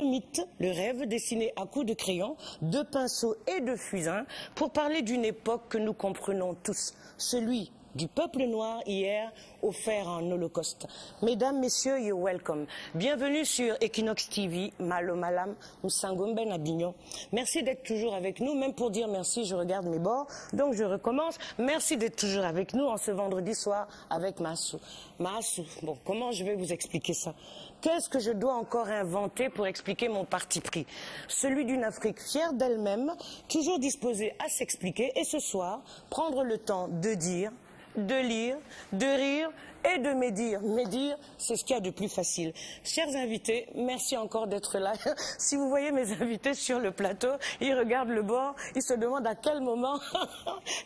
mythe, le rêve dessiné à coups de crayon, de pinceau et de fusain pour parler d'une époque que nous comprenons tous, celui du peuple noir hier offert en holocauste. Mesdames, messieurs, you're welcome. Bienvenue sur Equinox TV, Malo Malam, Moussangomben Abignon. Merci d'être toujours avec nous, même pour dire merci, je regarde mes bords, donc je recommence. Merci d'être toujours avec nous en ce vendredi soir avec Massou. Massou, bon, comment je vais vous expliquer ça? Qu'est-ce que je dois encore inventer pour expliquer mon parti pris? Celui d'une Afrique fière d'elle-même, toujours disposée à s'expliquer, et ce soir, prendre le temps de dire, de lire, de rire et de médire. Médire, c'est ce qu'il y a de plus facile. Chers invités, merci encore d'être là. Si vous voyez mes invités sur le plateau, ils regardent le bord, ils se demandent à quel moment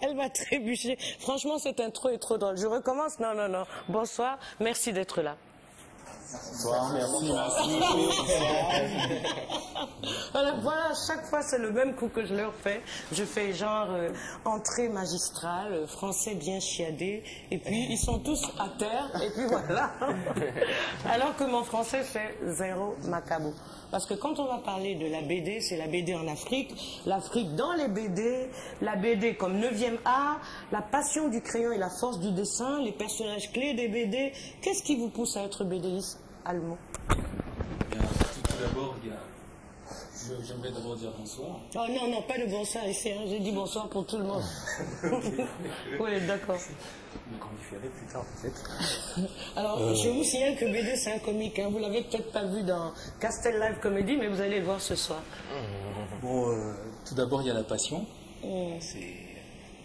elle va trébucher. Franchement, cette intro est trop drôle. Je recommence? Non, non, non. Bonsoir, merci d'être là. Bonsoir, merci. Voilà, chaque fois c'est le même coup que je leur fais. Je fais genre entrée magistrale, français bien chiadé, et puis ils sont tous à terre, et puis voilà. Alors que mon français fait zéro macabo. Parce que quand on va parler de la BD, c'est la BD en Afrique, l'Afrique dans les BD, la BD comme 9e art, la passion du crayon et la force du dessin, les personnages clés des BD. Qu'est-ce qui vous pousse à être BDiste, Almo? Tout d'abord, j'aimerais d'abord dire bonsoir. Oh non, non, pas de bonsoir ici, hein. J'ai dit bonsoir pour tout le monde. Oui, d'accord. Donc on différait plus tard peut-être. Alors, je vous signale que BD c'est un comique, hein. Vous l'avez peut-être pas vu dans Castel Live Comedy, mais vous allez le voir ce soir. Bon, tout d'abord il y a la passion, c'est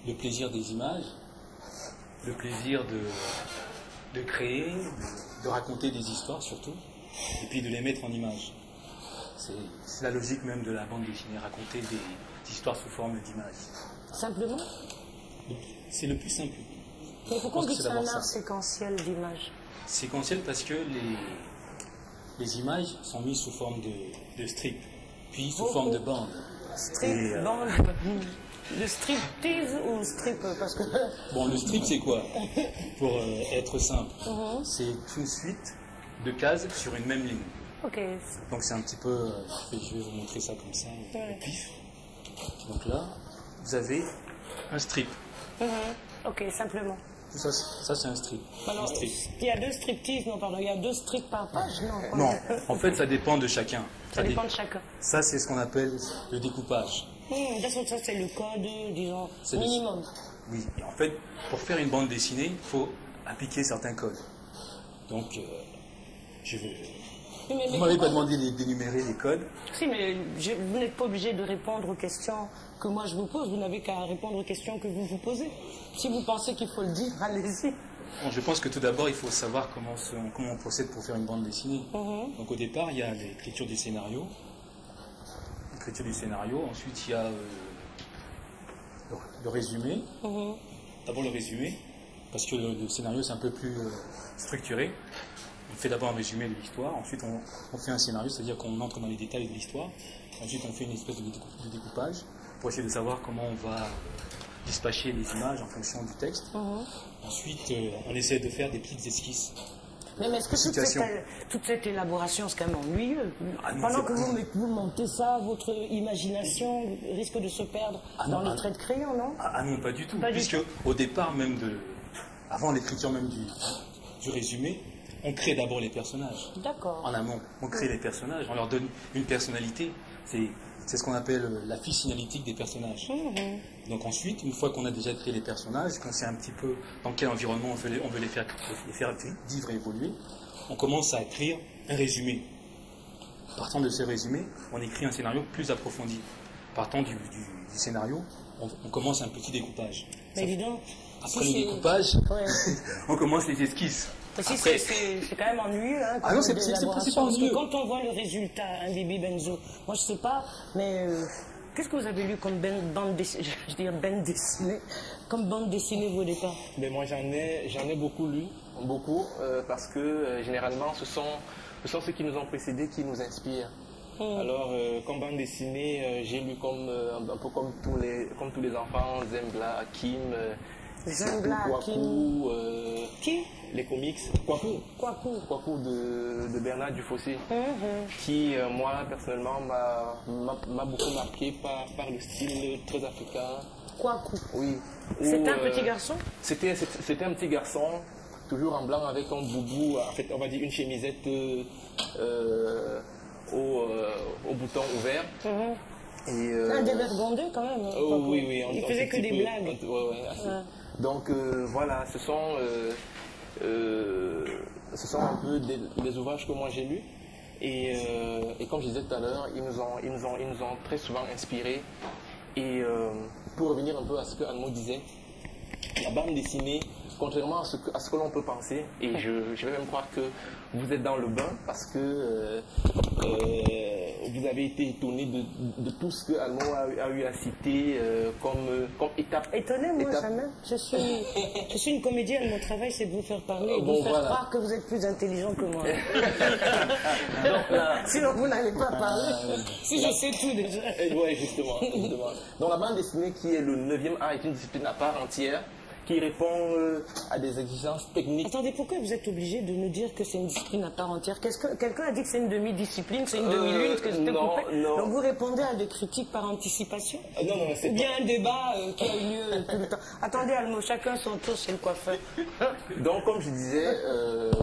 le plaisir des images, le plaisir de créer, de raconter des histoires surtout, et puis de les mettre en images. C'est la logique même de la bande dessinée, raconter des histoires sous forme d'images. Simplement? C'est le plus simple. Mais pourquoi c'est un art séquentiel d'images? Séquentiel parce que les images sont mises sous forme de strip, puis sous forme de bande. Strip, bande. Le striptease ou strip parce que... Bon, le strip c'est quoi? Pour être simple, c'est une suite de cases sur une même ligne. Ok. Donc c'est un petit peu... je vais vous montrer ça comme ça, au pif. Donc là, vous avez un strip. Ok, simplement. Tout ça c'est un strip. Alors, un strip. Il y a deux striptease, non pardon, il y a deux strips par page, non? Non, en fait ça dépend de chacun. Ça dépend de chacun. Ça c'est ce qu'on appelle le découpage. Ça c'est le code, disons, minimum. Oui, et en fait, pour faire une bande dessinée, il faut appliquer certains codes. Donc, vous m'avez pas demandé d'énumérer les codes. Si, mais vous n'êtes pas obligé de répondre aux questions que moi je vous pose. Vous n'avez qu'à répondre aux questions que vous vous posez. Si vous pensez qu'il faut le dire, allez-y. Bon, je pense que tout d'abord, il faut savoir comment on procède pour faire une bande dessinée. Donc au départ, il y a l'écriture du scénario. Ensuite il y a le résumé. D'abord le résumé, parce que le scénario c'est un peu plus structuré. On fait d'abord un résumé de l'histoire, ensuite on fait un scénario, c'est-à-dire qu'on entre dans les détails de l'histoire. Ensuite on fait une espèce de découpage pour essayer de savoir comment on va dispatcher les images en fonction du texte. Ensuite on essaie de faire des petites esquisses. Mais est-ce que toute cette élaboration, c'est quand même ennuyeux? Pendant que vous montez ça, votre imagination risque de se perdre dans les traits de crayon, non? Ah non, pas du tout. Puisque au départ même, avant l'écriture même du résumé, on crée d'abord les personnages. D'accord. En amont, on crée les personnages, on leur donne une personnalité. C'est ce qu'on appelle la fiche signalétique des personnages. Donc ensuite, une fois qu'on a déjà créé les personnages, qu'on sait un petit peu dans quel environnement on veut les faire vivre et évoluer, on commence à écrire un résumé. Partant de ce résumé, on écrit un scénario plus approfondi. Partant du scénario, on commence un petit découpage. Mais dis donc, après le découpage, on commence les esquisses. C'est quand même ennuyeux. Hein, ah non, c'est pas ennuyeux. Parce que quand on voit le résultat, un Bibi Benzo, moi je sais pas, mais qu'est-ce que vous avez lu comme bande dessinée, comme bande dessinée au départ? Ben moi j'en ai beaucoup lu, parce que généralement ce sont ceux qui nous ont précédés qui nous inspirent. Alors comme bande dessinée, j'ai lu un peu comme tous les enfants, Zembla, Hakim. Jungle Kwaku, Qui? les comics, Kwaku de Bernard Dufossé, qui, moi, personnellement, m'a beaucoup marqué par le style très africain. Kwaku. Oui. C'était un petit garçon? C'était un petit garçon, toujours en blanc, avec un boubou, en fait, on va dire une chemisette au bouton ouvert. Et, un dévergondé quand même. Hein, oui. Il faisait que des blagues. Donc voilà, ce sont un peu des ouvrages que moi j'ai lus. Et comme je disais tout à l'heure, ils nous ont très souvent inspirés. Et pour revenir un peu à ce que Anne-Maud disait, la bande dessinée, contrairement à ce que l'on peut penser, et je vais même croire que vous êtes dans le bain parce que vous avez été étonné de tout ce que Anne-Maud a eu à citer comme étape. Étonné, moi, jamais. Je suis une comédienne, mon travail c'est de vous faire parler, et de vous faire croire que vous êtes plus intelligent que moi. Sinon vous n'allez pas parler, si je sais tout déjà. Oui, justement. Donc la bande dessinée qui est le 9e art est une discipline à part entière, qui répond à des exigences techniques. Attendez, pourquoi vous êtes obligé de nous dire que c'est une discipline à part entière? Quelqu'un a dit que c'est une demi-discipline, c'est une demi-lune, que c'était coupé? Non. Donc vous répondez à des critiques par anticipation? Non, c'est ou bien un débat qui a eu lieu tout le temps? Attendez, Almo, chacun son tour chez le coiffeur. Donc comme je disais,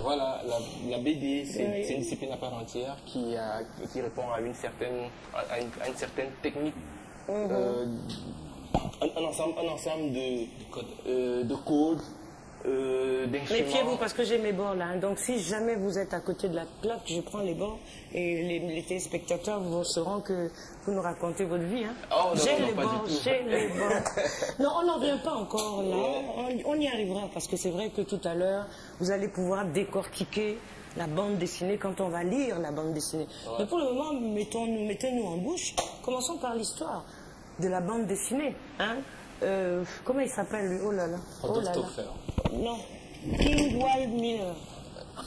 voilà, la BD, c'est une discipline à part entière qui répond à une certaine technique. Un ensemble de codes, d'instruments. Méfiez-vous parce que j'ai mes bords là. Hein. Donc si jamais vous êtes à côté de la plaque, je prends les bords et les téléspectateurs vous sauront que vous nous racontez votre vie. Hein. Oh, j'ai les bords. Non, on n'en vient pas encore là. On y arrivera parce que c'est vrai que tout à l'heure, vous allez pouvoir décortiquer la bande dessinée quand on va lire la bande dessinée. Mais pour le moment, mettez-nous en bouche. Commençons par l'histoire de la bande dessinée. Hein? Comment il s'appelle lui? Oh là là. Non. King Val Miller.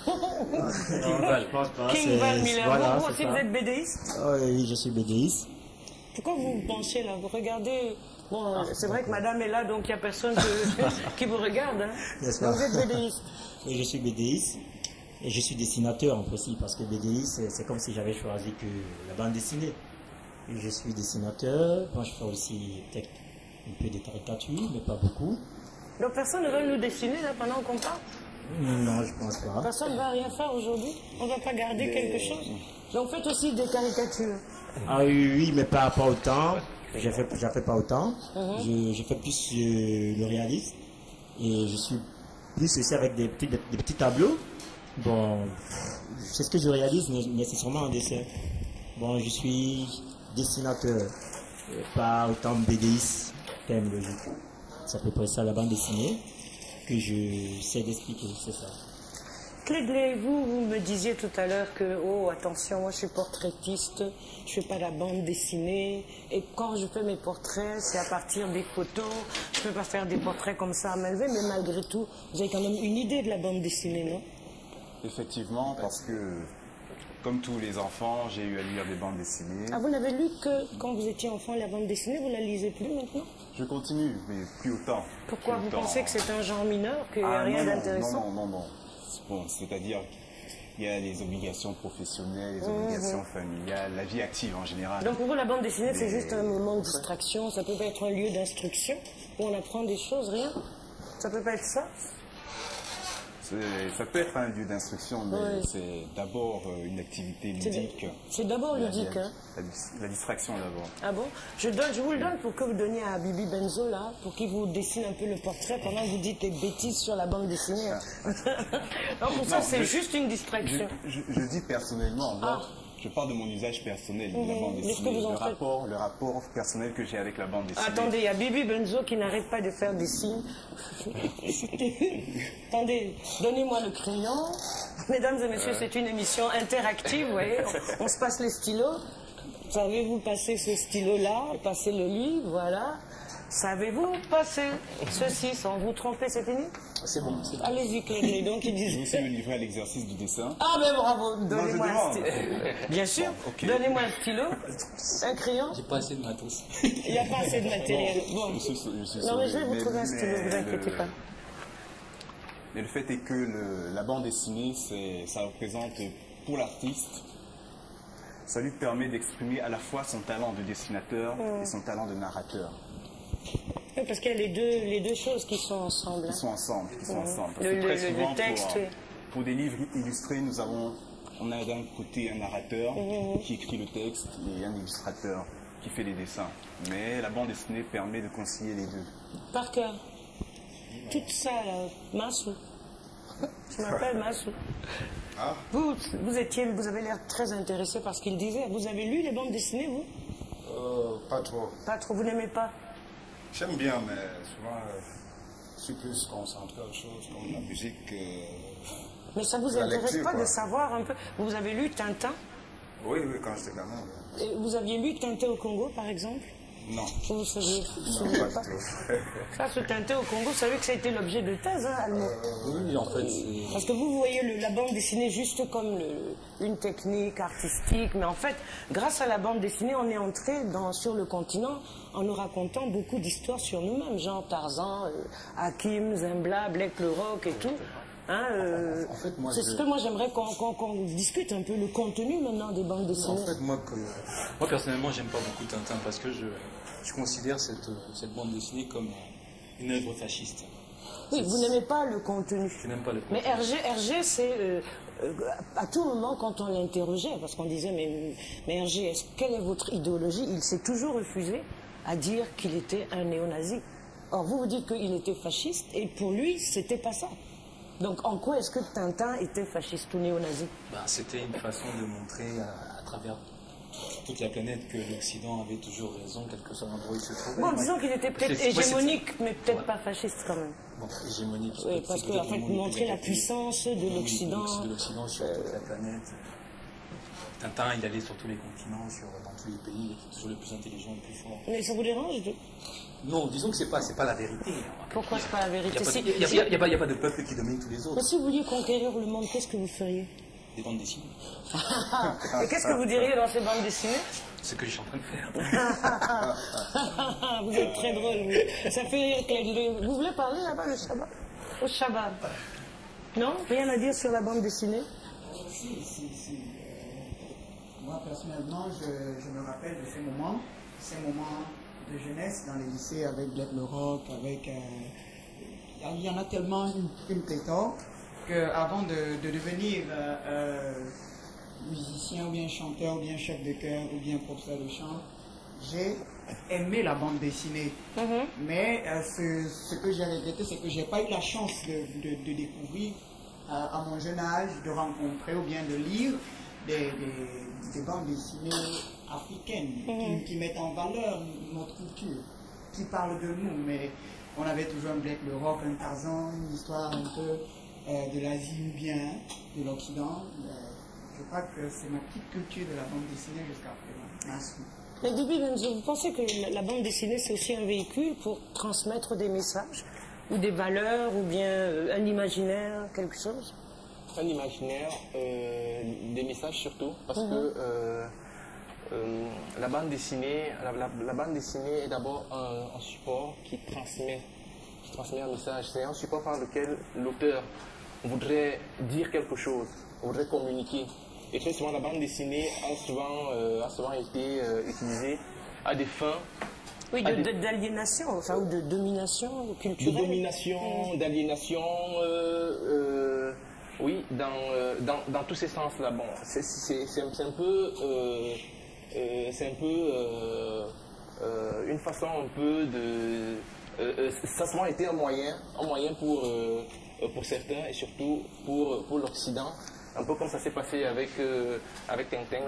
Je pense pas. King Val Miller. Voilà, vous aussi, vous êtes bédéiste? Oui, je suis bédéiste. Pourquoi vous vous penchez là? Vous regardez. Bon, c'est vrai que madame est là, donc il n'y a personne qui vous regarde. Hein? Donc vous êtes bédéiste? Oui, je suis bédéiste. Et je suis dessinateur aussi, parce que bédéiste, c'est comme si j'avais choisi que la bande dessinée. Et je suis dessinateur. Moi, je fais aussi peut-être un peu de caricature, mais pas beaucoup. Donc personne ne va nous dessiner là pendant qu'on parle? Non, je pense pas. Personne ne va rien faire aujourd'hui? On ne va pas garder quelque chose? Donc faites aussi des caricatures? Ah oui, mais pas autant. Je fais pas autant. Je fais plus le réalisme. Et je suis plus aussi avec des petits tableaux. Bon, c'est ce que je réalise nécessairement en dessin. Bon, je suis dessinateur, pas autant bédéiste, thème logique. C'est à peu près ça la bande dessinée que je sais d'expliquer, c'est ça. Cléglé, vous me disiez tout à l'heure que, oh attention, moi je suis portraitiste, je fais pas la bande dessinée, et quand je fais mes portraits, c'est à partir des photos, je peux pas faire des portraits comme ça à main levée, mais malgré tout, vous avez quand même une idée de la bande dessinée, non? Effectivement, parce que, comme tous les enfants, j'ai eu à lire des bandes dessinées. Ah, vous n'avez lu que quand vous étiez enfant la bande dessinée, vous la lisez plus maintenant? Je continue, mais plus autant. Pourquoi? Vous pensez que c'est un genre mineur, qu'il n'y a rien d'intéressant? Non. Bon, c'est-à-dire qu'il y a les obligations professionnelles, les obligations familiales, la vie active en général. Donc pour vous, la bande dessinée, c'est juste un moment de distraction, ça peut pas être un lieu d'instruction, où on apprend des choses, rien? Ça peut pas être ça? Ça peut être un lieu d'instruction, mais c'est d'abord une activité ludique. C'est d'abord ludique, hein? La distraction d'abord. Ah bon? Je vous le donne pour que vous donniez à Bibi Benzo, là, pour qu'il vous dessine un peu le portrait pendant que vous dites les bêtises sur la bande dessinée. Donc pour ça, c'est juste une distraction. Je dis personnellement, je parle de mon usage personnel de la bande dessinée, le rapport personnel que j'ai avec la bande dessinée. Attendez, il y a Bibi Benzo qui n'arrête pas de faire des signes. Attendez, donnez-moi le crayon. Mesdames et messieurs, c'est une émission interactive, vous voyez. On se passe les stylos. Savez-vous passer ce stylo-là, passer le livre, voilà. Savez-vous passer ceci sans vous tromper, c'est fini? C'est bon, c'est bon. Allez-y, Claire, donc il Je disait. vais aussi me livrer à l'exercice du dessin. Ah ben bravo, donnez-moi un demande. stylo. Bien sûr, ok. donnez-moi un stylo, un crayon. J'ai pas assez de matos. Il n'y a pas assez de matériel. Bon. Je suis Non mais je vais sauvé. vous trouver un stylo, ne vous inquiétez pas. Mais le fait est que la bande dessinée, ça représente pour l'artiste, ça lui permet d'exprimer à la fois son talent de dessinateur et son talent de narrateur. Oui, parce qu'il y a les deux choses qui sont ensemble. Qui sont ensemble. Parce que Le très souvent, texte, oui. pour des livres illustrés, on a d'un côté un narrateur qui écrit le texte et un illustrateur qui fait les dessins. Mais la bande dessinée permet de concilier les deux. Par cœur. Tout ça, là, Massou. Je m'appelle Massou. Ah. Vous avez l'air très intéressé par ce qu'il disait. Vous avez lu les bandes dessinées, vous? Pas trop. Pas trop, vous n'aimez pas? J'aime bien, mais souvent, je suis plus concentré à autre chose, comme la musique. Mais ça vous La intéresse lecture, pas quoi. de savoir un peu? Vous avez lu Tintin? Oui, quand j'étais gamin. Oui. Et vous aviez lu Tintin au Congo, par exemple? Non. Vous ne saviez Non, pas du tout. Ça, ce Tintin au Congo, vous savez que ça a été l'objet de thèse, hein, Almo? Oui, en fait, c'est... Parce que vous voyez la bande dessinée juste comme une technique artistique, mais en fait, grâce à la bande dessinée, on est entré sur le continent en nous racontant beaucoup d'histoires sur nous-mêmes, genre Tarzan, Hakim, Zembla, Black le Rock et tout. Hein, En fait, moi, c'est ce que moi j'aimerais qu'on discute un peu, le contenu maintenant des bandes dessinées. En fait, moi personnellement, j'aime pas beaucoup Tintin parce que je considère cette bande dessinée comme une œuvre fasciste. Oui, vous n'aimez pas le contenu. Je n'aime pas le contenu. Mais Hergé, c'est à tout moment quand on l'interrogeait, parce qu'on disait mais Hergé, quelle est votre idéologie? Il s'est toujours refusé à dire qu'il était un néo-nazi. Or vous dites qu'il était fasciste et pour lui c'était pas ça. Donc en quoi est-ce que Tintin était fasciste ou néo-nazi? C'était une façon de montrer à travers toute la planète que l'Occident avait toujours raison, quel que soit l'endroit où il se trouvait. Bon, disons qu'il était peut-être hégémonique, mais peut-être pas fasciste quand même. Bon, hégémonique. Oui, parce qu'en fait, montrer la puissance de l'Occident. De l'Occident sur toute la planète. Tintin, il allait sur tous les continents, dans tous les pays, il était toujours le plus intelligent, le plus fort. Mais ça vous dérange Non, disons que c'est pas la vérité. Pourquoi c'est pas la vérité? Il n'y a pas de peuple qui domine tous les autres. Mais si vous vouliez conquérir le monde, qu'est-ce que vous feriez? Des bandes dessinées. Et qu'est-ce que vous diriez dans ces bandes dessinées? Ce que je suis en train de faire. Vous êtes très drôle, vous. Ça fait rire Claire. Vous voulez parler là-bas, le Shabbat? Au Shabbat. Non? Rien à dire sur la bande dessinée? Si. Moi, personnellement, je me rappelle de ces moments de jeunesse dans les lycées avec Black le Rock, avec... il y en a tellement une pléthore qu'avant de devenir musicien ou bien chanteur ou bien chef de chœur ou bien professeur de chant, j'ai aimé la bande dessinée. Mais ce que j'ai regretté, c'est que je n'ai pas eu la chance de découvrir à mon jeune âge, de rencontrer ou bien de lire des bandes dessinées africaines qui mettent en valeur notre culture, qui parlent de nous. Mais on avait toujours un Black le Rock, un Tarzan, une histoire un peu de l'Asie ou bien de l'Occident. Je crois que c'est ma petite culture de la bande dessinée jusqu'à présent. Merci. Mais Bibi Benzo, vous pensez que la bande dessinée c'est aussi un véhicule pour transmettre des messages ou des valeurs ou bien un imaginaire, quelque chose? Un imaginaire, des messages surtout, parce que la bande dessinée est d'abord un support qui transmet un message. C'est un support par lequel l'auteur voudrait dire quelque chose, voudrait communiquer. Et très souvent, la bande dessinée a souvent été utilisée à des fins... Oui, d'aliénation, enfin, ou de domination culturelle. De domination, d'aliénation, oui, dans tous ces sens-là. Bon, c'est un peu une façon un peu de... ça a souvent été un moyen pour certains et surtout pour l'Occident. Un peu comme ça s'est passé avec Tintin,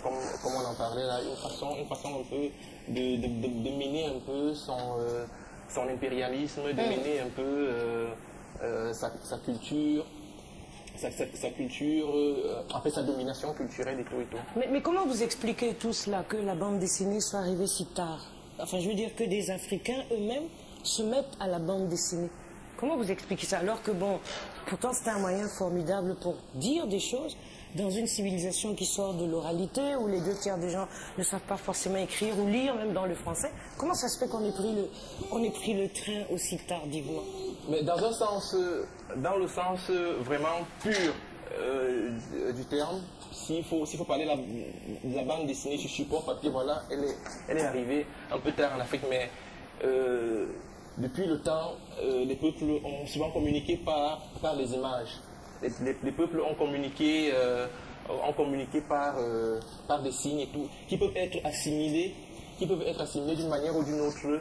comme on en parlait là, une façon un peu de mener un peu son impérialisme, de mener un peu sa culture, en fait sa domination culturelle et tout et tout. Mais comment vous expliquez tout cela, que la bande dessinée soit arrivée si tard? enfin je veux dire que des Africains eux-mêmes se mettent à la bande dessinée. Comment vous expliquez ça? Alors que bon, pourtant c'est un moyen formidable pour dire des choses dans une civilisation qui sort de l'oralité, où les 2 tiers des gens ne savent pas forcément écrire ou lire, même dans le français. Comment ça se fait qu'on ait pris le train aussi tardivement? Mais dans un sens, dans le sens vraiment pur du terme, s'il faut parler de la bande dessinée sur support papier, voilà, elle est arrivée un peu tard en Afrique, mais depuis le temps, les peuples ont souvent communiqué par les images. Les peuples ont communiqué par des signes et tout, qui peuvent être assimilés d'une manière ou d'une autre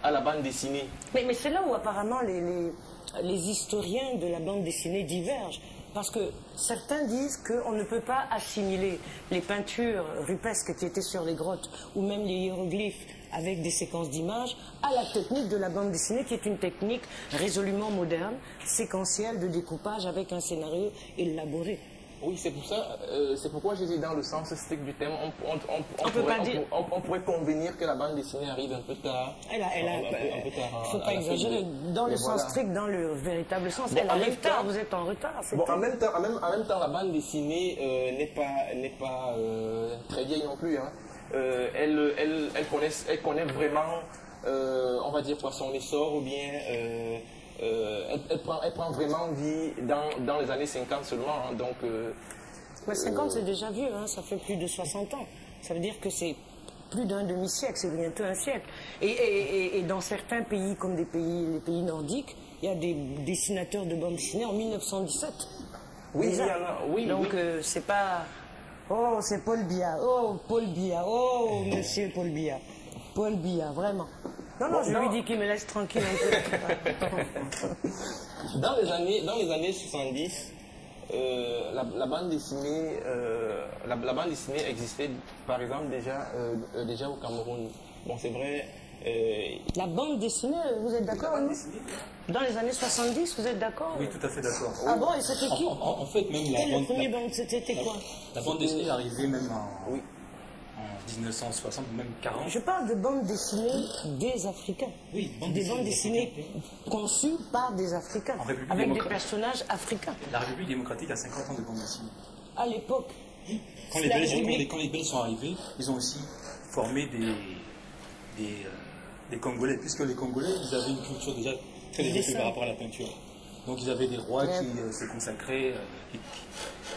à la bande dessinée. Mais c'est là où apparemment les historiens de la bande dessinée divergent. Parce que certains disent qu'on ne peut pas assimiler les peintures rupestres qui étaient sur les grottes ou même les hiéroglyphes avec des séquences d'images à la technique de la bande dessinée qui est une technique résolument moderne, séquentielle de découpage avec un scénario élaboré. Oui, c'est pour ça, c'est pourquoi je dis dans le sens strict du thème, on pourrait convenir que la bande dessinée arrive un peu tard. Il ne faut pas exagérer. Dans le sens strict, dans le véritable sens, elle arrive tard, vous êtes en retard. Bon, en même temps, la bande dessinée n'est pas très vieille non plus. Hein. Elle connaît vraiment, on va dire quoi, son essor ou bien... elle prend vraiment vie dans les années 50 seulement. Hein, donc, 50 c'est déjà vieux, hein, ça fait plus de 60 ans. Ça veut dire que c'est plus d'un demi-siècle, c'est bientôt un siècle. Et dans certains pays, comme les pays nordiques, il y a des dessinateurs de bande dessinée en 1917. Oui, déjà. il y en a, oui. Donc c'est pas... Oh, c'est Paul Biya, oh, Paul Biya, oh, monsieur Paul Biya. Paul Biya, vraiment. Non, je lui dis qu'il me laisse tranquille un peu. Dans les années 70, la bande dessinée existait, par exemple, déjà au Cameroun. Bon, c'est vrai. La bande dessinée, vous êtes d'accord? Dans les années 70, vous êtes d'accord? Oui, tout à fait d'accord. Ah bon, et c'était qui? En fait, même le premier bande, c'était quoi? La bande dessinée est arrivée même en 1960, même 40. Je parle de bande dessinée des Africains. Oui, des bandes dessinées conçues par des Africains, avec des personnages africains. La République démocratique a 50 ans de bande dessinée. À l'époque. Quand les Belges sont arrivés, ils ont aussi formé des Congolais, puisque les Congolais, ils avaient une culture déjà très développée par rapport à la peinture. Donc ils avaient des rois qui se consacraient,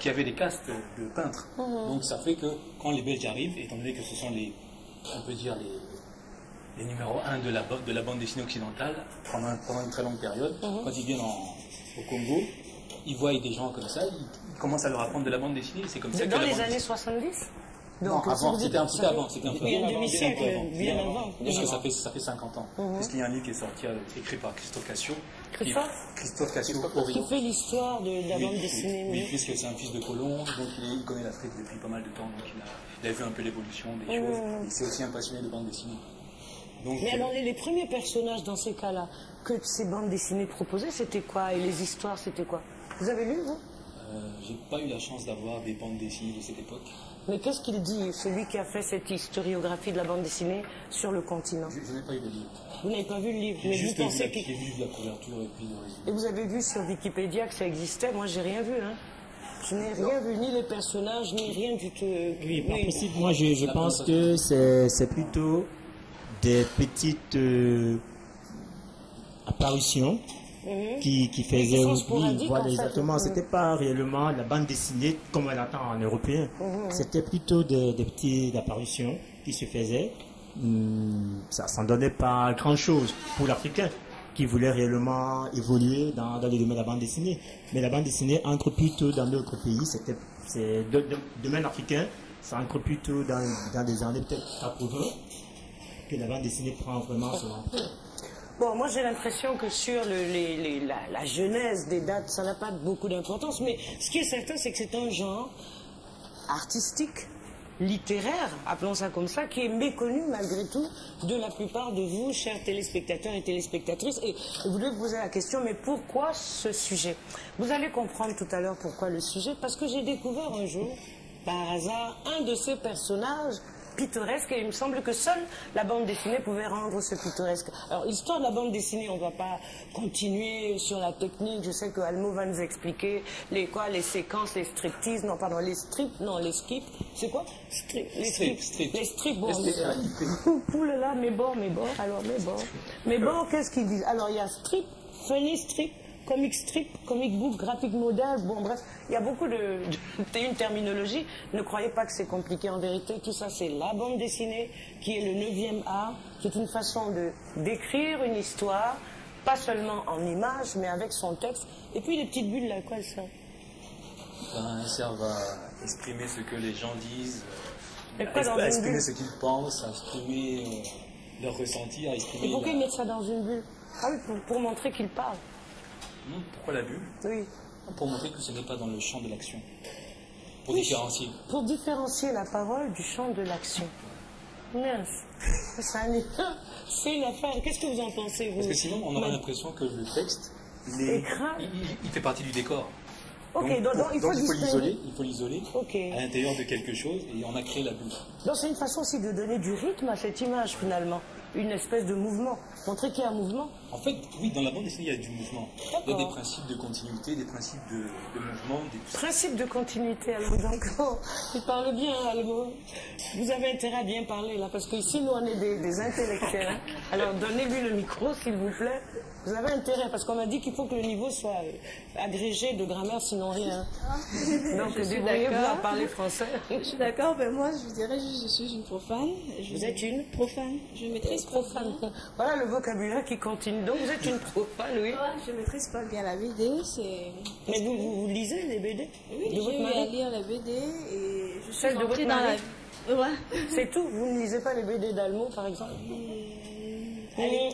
qui avaient des castes de peintres. Donc ça fait que quand les Belges arrivent, étant donné que ce sont on peut dire les numéros 1 de la bande dessinée occidentale, pendant une très longue période, quand ils viennent au Congo, ils voient des gens comme ça, ils commencent à leur apprendre de la bande dessinée. C'est comme ça dans les années 70? Donc, c'était un peu avant. Un demi-siècle, bien avant. Parce que ça fait 50 ans. Puisqu'il y a un livre qui est sorti, écrit par Christophe Cassio. Christophe Cassio, qui fait l'histoire de la bande dessinée. Oui, puisque c'est un fils de colon, donc il connaît l'Afrique depuis pas mal de temps, donc il a vu un peu l'évolution des choses. Il s'est aussi un passionné de bande dessinée. Donc, mais alors, les premiers personnages dans ces cas-là, que ces bandes dessinées proposaient, c'était quoi? Et les histoires, c'était quoi? Vous avez lu, vous? J'ai pas eu la chance d'avoir des bandes dessinées de cette époque. Mais qu'est-ce qu'il dit, celui qui a fait cette historiographie de la bande dessinée sur le continent? Je n'ai pas eu le livre. Vous n'avez pas vu le livre? J'ai juste vu la couverture et puis le résumé. Et vous avez vu sur Wikipédia que ça existait? Moi, j'ai rien vu, hein. Je n'ai rien vu, ni les personnages, ni rien du tout. Oui, par principe, moi, je pense que c'est plutôt des petites apparitions qui faisaient oui, voilà, exactement. C'était pas réellement la bande dessinée comme on l'attend en européen. C'était plutôt des petites apparitions qui se faisaient. Ça ne donnait pas grand chose pour l'Africain qui voulait réellement évoluer dans le domaine de la bande dessinée. Mais la bande dessinée entre plutôt dans d'autres pays. C'est domaine africain, ça entre plutôt dans des années peut-être 80 que la bande dessinée prend vraiment son ampleur. Bon, moi j'ai l'impression que sur la genèse des dates, ça n'a pas beaucoup d'importance, mais ce qui est certain, c'est que c'est un genre artistique, littéraire, appelons ça comme ça, qui est méconnu malgré tout de la plupart de vous, chers téléspectateurs et téléspectatrices. Et je voulais vous poser la question, mais pourquoi ce sujet? Vous allez comprendre tout à l'heure pourquoi le sujet, parce que j'ai découvert un jour, par hasard, un de ces personnages pittoresque et il me semble que seule la bande dessinée pouvait rendre ce pittoresque. Alors, l'histoire de la bande dessinée, on ne va pas continuer sur la technique. Je sais que Almo va nous expliquer les séquences, les striptease, non, pardon, les strips, non, les skips. C'est quoi? Les strips, bon. Oulala, mais bon, alors, mais bon, qu'est-ce qu'ils disent? Alors, il y a strip, funny strip, comic strip, comic book, graphic model, bon bref, il y a beaucoup de une terminologie. Ne croyez pas que c'est compliqué en vérité. Tout ça, c'est la bande dessinée qui est le 9e art, qui est une façon de d'écrire une histoire, pas seulement en images, mais avec son texte. Et puis les petites bulles là, quoi ça? Elles servent à exprimer ce que les gens disent, à exprimer ce qu'ils pensent, à exprimer leur ressenti, à exprimer... Et pourquoi ils mettent ça dans une bulle? Ah oui, pour montrer qu'ils parlent. Non, pourquoi la bulle? Oui. Pour montrer que ce n'est pas dans le champ de l'action. Pour différencier. Pour différencier la parole du champ de l'action. Mince. C'est une affaire. Qu'est-ce que vous en pensez, vous? Parce que sinon, on aura l'impression que le texte, il fait partie du décor. Ok, donc il faut l'isoler. Il faut l'isoler okay. À l'intérieur de quelque chose et on a créé la bulle. Donc c'est une façon aussi de donner du rythme à cette image finalement. Une espèce de mouvement. Montrer qu'il y a un mouvement. En fait, oui, dans la bande dessinée, il y a du mouvement. Il y a des principes de continuité, des principes de mouvement. Principes de continuité, Almo. Donc, il parle bien, Almo. Vous avez intérêt à bien parler, là, parce qu'ici, nous, on est des intellectuels. Hein. Alors, donnez-lui le micro, s'il vous plaît. Vous avez intérêt, parce qu'on m'a dit qu'il faut que le niveau soit agrégé de grammaire, sinon rien. Donc, débrouillez-vous à parler français. Je suis d'accord, mais moi, je vous dirais juste je suis une profane. Vous êtes une profane. Je maîtrise profane. Voilà le vocabulaire qui continue. Donc, vous êtes une profane, oui. Ouais, je maîtrise pas bien la BD. Mais vous lisez les BD? Oui, j'ai eu à lire la BD et je suis celle de votre mari? Ouais. C'est tout? Vous ne lisez pas les BD d'Almo, par exemple?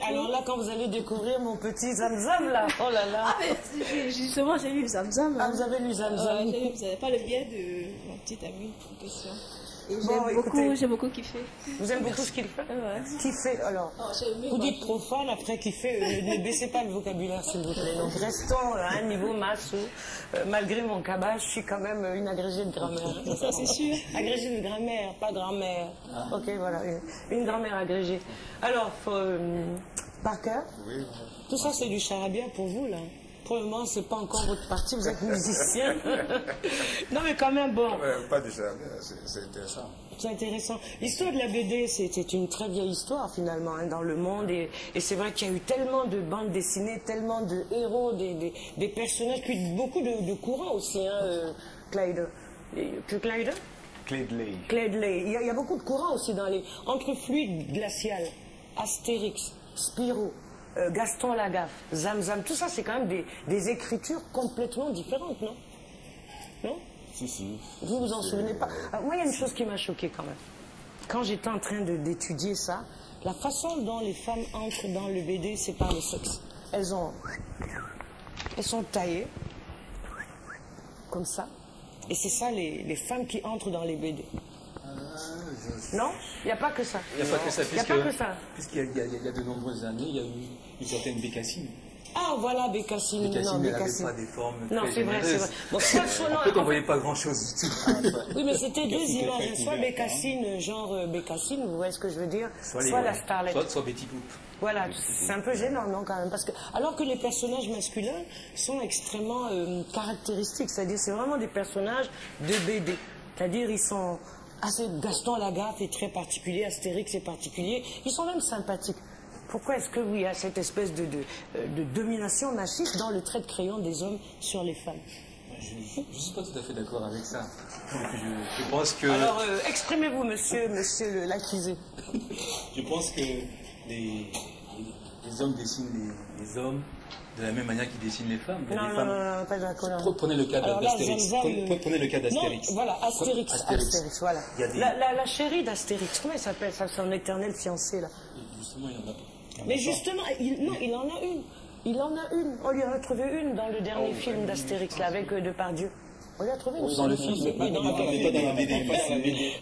Alors là, quand vous allez découvrir mon petit Zamzam, là, oh là là. Ah, mais justement, j'ai lu Zamzam. Ah, vous avez lu Zamzam? Vous n'avez pas le biais de mon petit ami en question. Et Bon, j'ai beaucoup kiffé. Vous aimez beaucoup ce qu'il fait? Ouais. Kiffé, alors. Vous dites profane, après kiffé, ne baissez pas le vocabulaire, s'il vous plaît. Donc restons à un niveau masse où, malgré mon cabas, je suis quand même une agrégée de grammaire. Ça, c'est sûr. Agrégée de grammaire, pas grammaire. Ok, voilà, une grammaire agrégée. Alors, Parker, oui. Tout ça, c'est du charabia pour vous, là. Pour le moment, c'est pas encore votre partie, vous êtes musicien. Non, mais quand même, bon. Pas du charabia, c'est intéressant. C'est intéressant. L'histoire de la BD, c'est une très vieille histoire, finalement, hein, dans le monde. Et c'est vrai qu'il y a eu tellement de bandes dessinées, tellement de héros, des personnages, puis beaucoup de courants aussi, hein, Clyde. Clyde? Clyde. Il y a beaucoup de courants aussi dans les... Entre fluides glacial, Astérix, Spirou, Gaston Lagaffe, Zamzam, tout ça, c'est quand même des écritures complètement différentes, non? Non? Si. Vous vous en souvenez pas? Alors, moi, il y a une chose qui m'a choquée quand même. Quand j'étais en train d'étudier ça, la façon dont les femmes entrent dans le BD, c'est par le sexe. Elles sont taillées, comme ça. Et c'est ça, les femmes qui entrent dans les BD. Non? Il n'y a pas que ça. Il n'y a pas que ça, puisqu'il y a de nombreuses années, il y a eu une certaine Bécassine. Ah, voilà, Bécassine. Bécassine, elle n'avait pas des formes non, très c'est vrai. Bon, en fait, on ne voyait pas grand-chose du tout. Oui, mais c'était deux images. Soit Bécassine, genre Bécassine, vous voyez ce que je veux dire? Soit la starlette. Soit Betty Boop. Voilà, c'est un peu gênant, non, quand même, parce que alors que les personnages masculins sont extrêmement caractéristiques, c'est-à-dire c'est vraiment des personnages de BD, c'est-à-dire ils sont assez... Gaston Lagaffe est très particulier, Astérix est particulier, ils sont même sympathiques. Pourquoi est-ce que oui, il y a cette espèce de domination machiste dans le trait de crayon des hommes sur les femmes? Je ne suis pas tout à fait d'accord avec ça. Je pense que... Alors, exprimez-vous, monsieur l'accusé. Je pense que les hommes dessinent les hommes de la même manière qu'ils dessinent les femmes. Non, pas d'accord. Prenez le cas d'Astérix. Prenez le cas d'Astérix. Voilà, Astérix, voilà. La chérie d'Astérix, comment elle s'appelle, son éternel fiancé, là? Justement, il y en a. Mais justement, il en a une. Il en a une. On lui en a trouvé une dans le dernier film d'Astérix, là, avec Depardieu. On lui a trouvé une Dans le film, mais pas dans la BD. pas dans la BD. Pas dans la BD.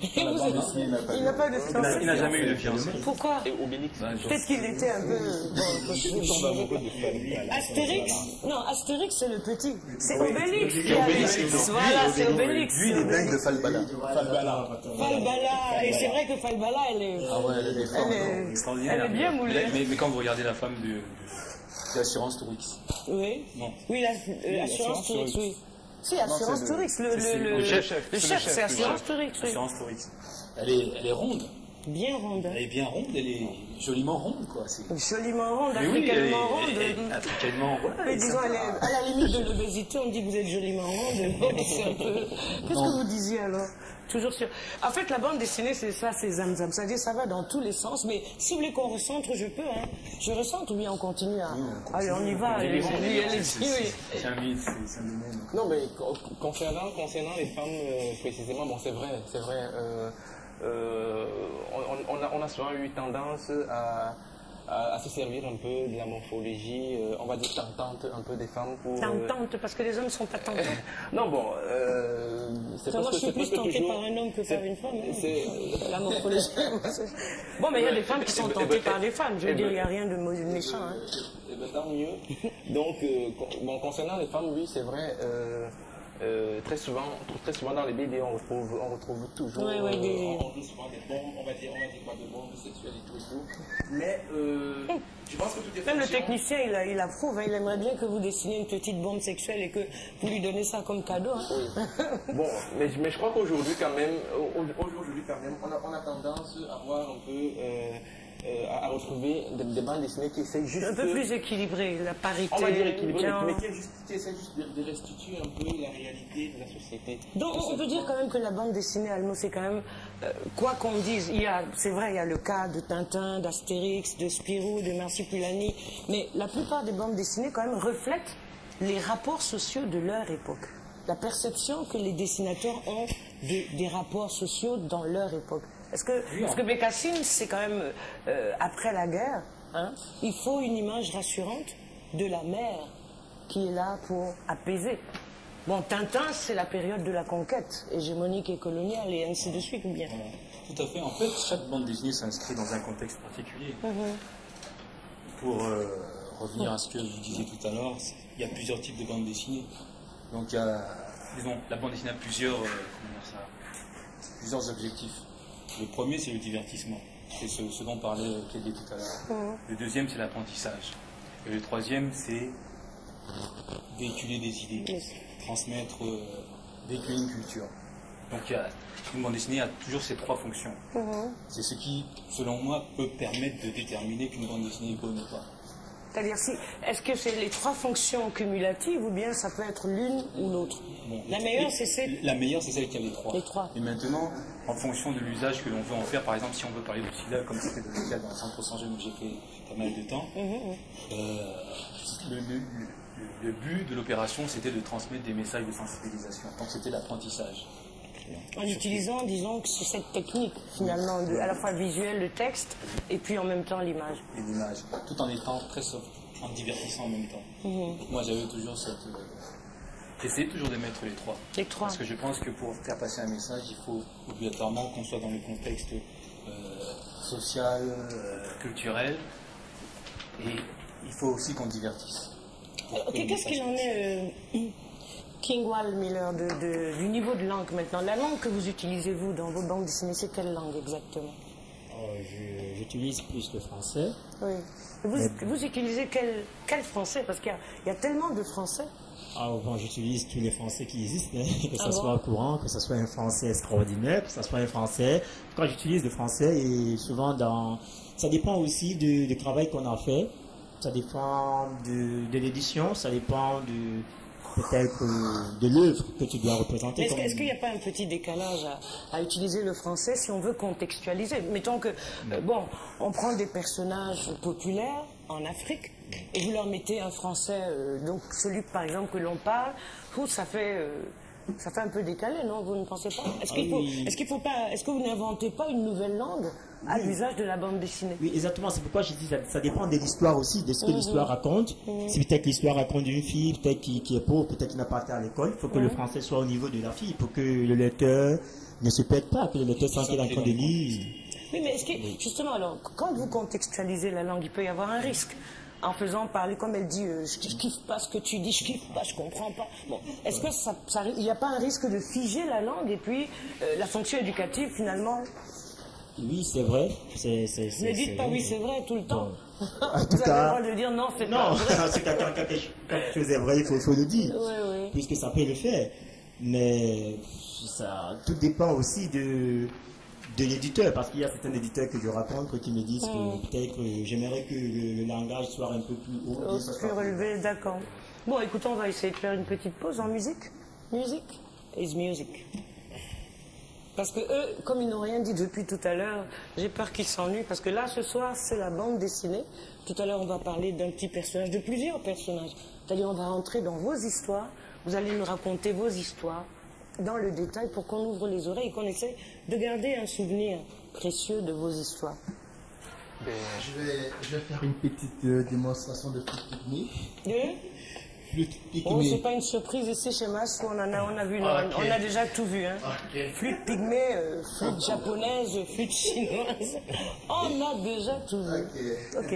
Il n'a pas de fiancé. Il n'a jamais eu de fiancé. Pourquoi? Et Obélix. Peut-être qu'il était un peu... Astérix? Non, Astérix, c'est le petit. C'est Obélix qui a... Voilà, c'est Obélix. Lui, il est dingue de Falbala. Falbala. Et c'est vrai que Falbala, elle est... Ah ouais, elle est forte, extraordinaire. Elle est bien moulée. Mais quand vous regardez la femme de l'assurance Tourix. Oui. Non. Oui, l'assurance Tourix, oui. Si, Assurance Tourix, le chef. Le chef, c'est Assurance Tourix. Oui. Assurance Tourix. Elle est ronde. Bien ronde. Elle est bien ronde, elle est joliment ronde, quoi. Joliment ronde, Mais oui, africanement ronde. Africanement, voilà. Mais disons, elle est à la limite de l'obésité, on dit que vous êtes joliment ronde. C'est un peu... Qu'est-ce que vous disiez alors? Toujours sur... En fait, la bande dessinée, c'est ça, c'est zamzam. C'est-à-dire, ça va dans tous les sens. Mais si vous voulez qu'on recentre, je peux. Hein. Je recentre ou bien on continue à... Allez, on y va. C'est un mythe, c'est un domaine. Non, mais concernant les femmes, précisément, bon, c'est vrai. On a souvent eu tendance à se servir un peu de la morphologie, on va dire tentante, un peu des femmes pour... Tentante, parce que les hommes ne sont pas tentés. Non, bon, c'est parce moi, que je suis plus tentée par un homme que par une femme. La morphologie. Bon, mais il y a des femmes qui sont tentées par des femmes. Je veux dire, il n'y a rien de méchant. Hein. Eh ben, tant mieux. Donc, bon, concernant les femmes, oui, c'est vrai... très souvent dans les BD, on retrouve toujours, on retrouve souvent des bombes, on va dire quoi, des bombes sexuelles et tout. Mais je pense que tout est même le technicien, il approuve, hein, il aimerait bien que vous dessiniez une petite bombe sexuelle et que vous lui donnez ça comme cadeau. Hein. Oui. Bon, mais je crois qu'aujourd'hui quand même, on a tendance à voir un peu... à retrouver des bandes dessinées qui essaient juste... Un peu plus équilibré, la parité. On va dire équilibré, mais qui essaient juste de restituer un peu la réalité de la société. Donc on peut dire quand même que la bande dessinée, Almo, c'est quand même... quoi qu'on dise, c'est vrai, il y a le cas de Tintin, d'Astérix, de Spirou, de Marsupilami, mais la plupart des bandes dessinées quand même reflètent les rapports sociaux de leur époque. La perception que les dessinateurs ont des rapports sociaux dans leur époque. Parce que Bécassine, c'est quand même, après la guerre, hein, il faut une image rassurante de la mère qui est là pour apaiser. Bon, Tintin, c'est la période de la conquête, hégémonique et coloniale, et ainsi de suite, ou bien. Tout à fait. En fait, chaque bande dessinée s'inscrit dans un contexte particulier. Pour revenir à ce que je disais tout à l'heure, il y a plusieurs types de bandes dessinées. Donc, disons, la bande dessinée a plusieurs objectifs. Le premier, c'est le divertissement. C'est ce dont parlait Kédé tout à l'heure. Le deuxième, c'est l'apprentissage. Et le troisième, c'est véhiculer des idées, transmettre, véhiculer une culture. Donc, une bande dessinée a toujours ces trois fonctions. C'est ce qui, selon moi, peut permettre de déterminer qu'une bande dessinée est bonne ou pas. C'est-à-dire, est-ce que c'est les trois fonctions cumulatives ou bien ça peut être l'une ou l'autre? Bon, la meilleure, c'est celle... La meilleure, c'est celle qui a les trois. Les trois. Et maintenant, en fonction de l'usage que l'on veut en faire, par exemple, si on veut parler du sida, comme c'était le cas dans 100% Jeune où j'ai fait pas mal de temps, le but de l'opération, c'était de transmettre des messages de sensibilisation. Donc, c'était l'apprentissage. En utilisant, disons, que c'est cette technique, finalement, à la fois visuelle, le texte, et puis en même temps l'image. Et l'image, tout en étant très soft, en divertissant en même temps. Moi, j'avais toujours j'essayais toujours de mettre les trois. Les trois. Parce que je pense que pour faire passer un message, il faut obligatoirement qu'on soit dans le contexte social, culturel, et il faut aussi qu'on divertisse. Qu'est-ce qu'il en est Kingwall Miller, du niveau de langue maintenant? La langue que vous utilisez, vous, dans vos bandes dessinées, c'est quelle langue exactement? J'utilise plus le français. Oui. Vous utilisez quel français? Parce qu'il y a tellement de français. J'utilise tous les français qui existent, hein, que ce soit courant, que ce soit un français extraordinaire, que ce soit un français. Quand j'utilise le français, et souvent ça dépend aussi du travail qu'on a fait, ça dépend de l'édition, ça dépend peut-être de l'œuvre que tu dois représenter. Est-ce qu'il n'y a pas un petit décalage à utiliser le français si on veut contextualiser? Mettons que, on prend des personnages populaires en Afrique et vous leur mettez un français, donc celui par exemple que l'on parle, ça fait un peu décalé, non? Vous ne pensez pas? Est-ce que vous n'inventez pas une nouvelle langue à l'usage de la bande dessinée. Oui, exactement. C'est pourquoi je dis ça dépend de l'histoire aussi, de ce que l'histoire raconte. Si peut-être l'histoire raconte d'une fille, peut-être qui est pauvre, peut-être qui n'a pas été à l'école, il faut que le français soit au niveau de la fille, pour que le lecteur ne se perde pas, que le lecteur sente qu'il est en train de lire. Oui, mais est-ce que, justement, alors, quand vous contextualisez la langue, il peut y avoir un risque. En faisant parler, comme elle dit, je kiffe pas ce que tu dis, je kiffe pas, je comprends pas. Bon, est-ce que il n'y a pas un risque de figer la langue et puis la fonction éducative, finalement? Oui, c'est vrai. Ne dites pas oui, c'est vrai tout le temps. En Vous tout avez le cas, droit de dire non, c'est pas vrai. Non, c'est quand quelque chose est vrai, il faut le dire. Oui. Puisque ça peut le faire. Mais tout dépend aussi de l'éditeur, parce qu'il y a certains éditeurs que je rencontre qui me disent que peut-être j'aimerais que le langage soit un peu plus haut. Plus relevé, d'accord. Bon, écoutez, on va essayer de faire une petite pause en musique. Music is music. Parce que eux, comme ils n'ont rien dit depuis tout à l'heure, j'ai peur qu'ils s'ennuient, parce que là, ce soir, c'est la bande dessinée. Tout à l'heure, on va parler d'un petit personnage, de plusieurs personnages. C'est-à-dire, on va rentrer dans vos histoires, vous allez nous raconter vos histoires dans le détail pour qu'on ouvre les oreilles et qu'on essaie de garder un souvenir précieux de vos histoires. Je vais faire une petite démonstration de flûte pygmée. Flûte pygmée. Oh, c'est pas une surprise ici chez Mas, on a vu, on a déjà tout vu. Hein. Flûte pygmée, flûte japonaise, flûte chinoise, on a déjà tout vu. Ok.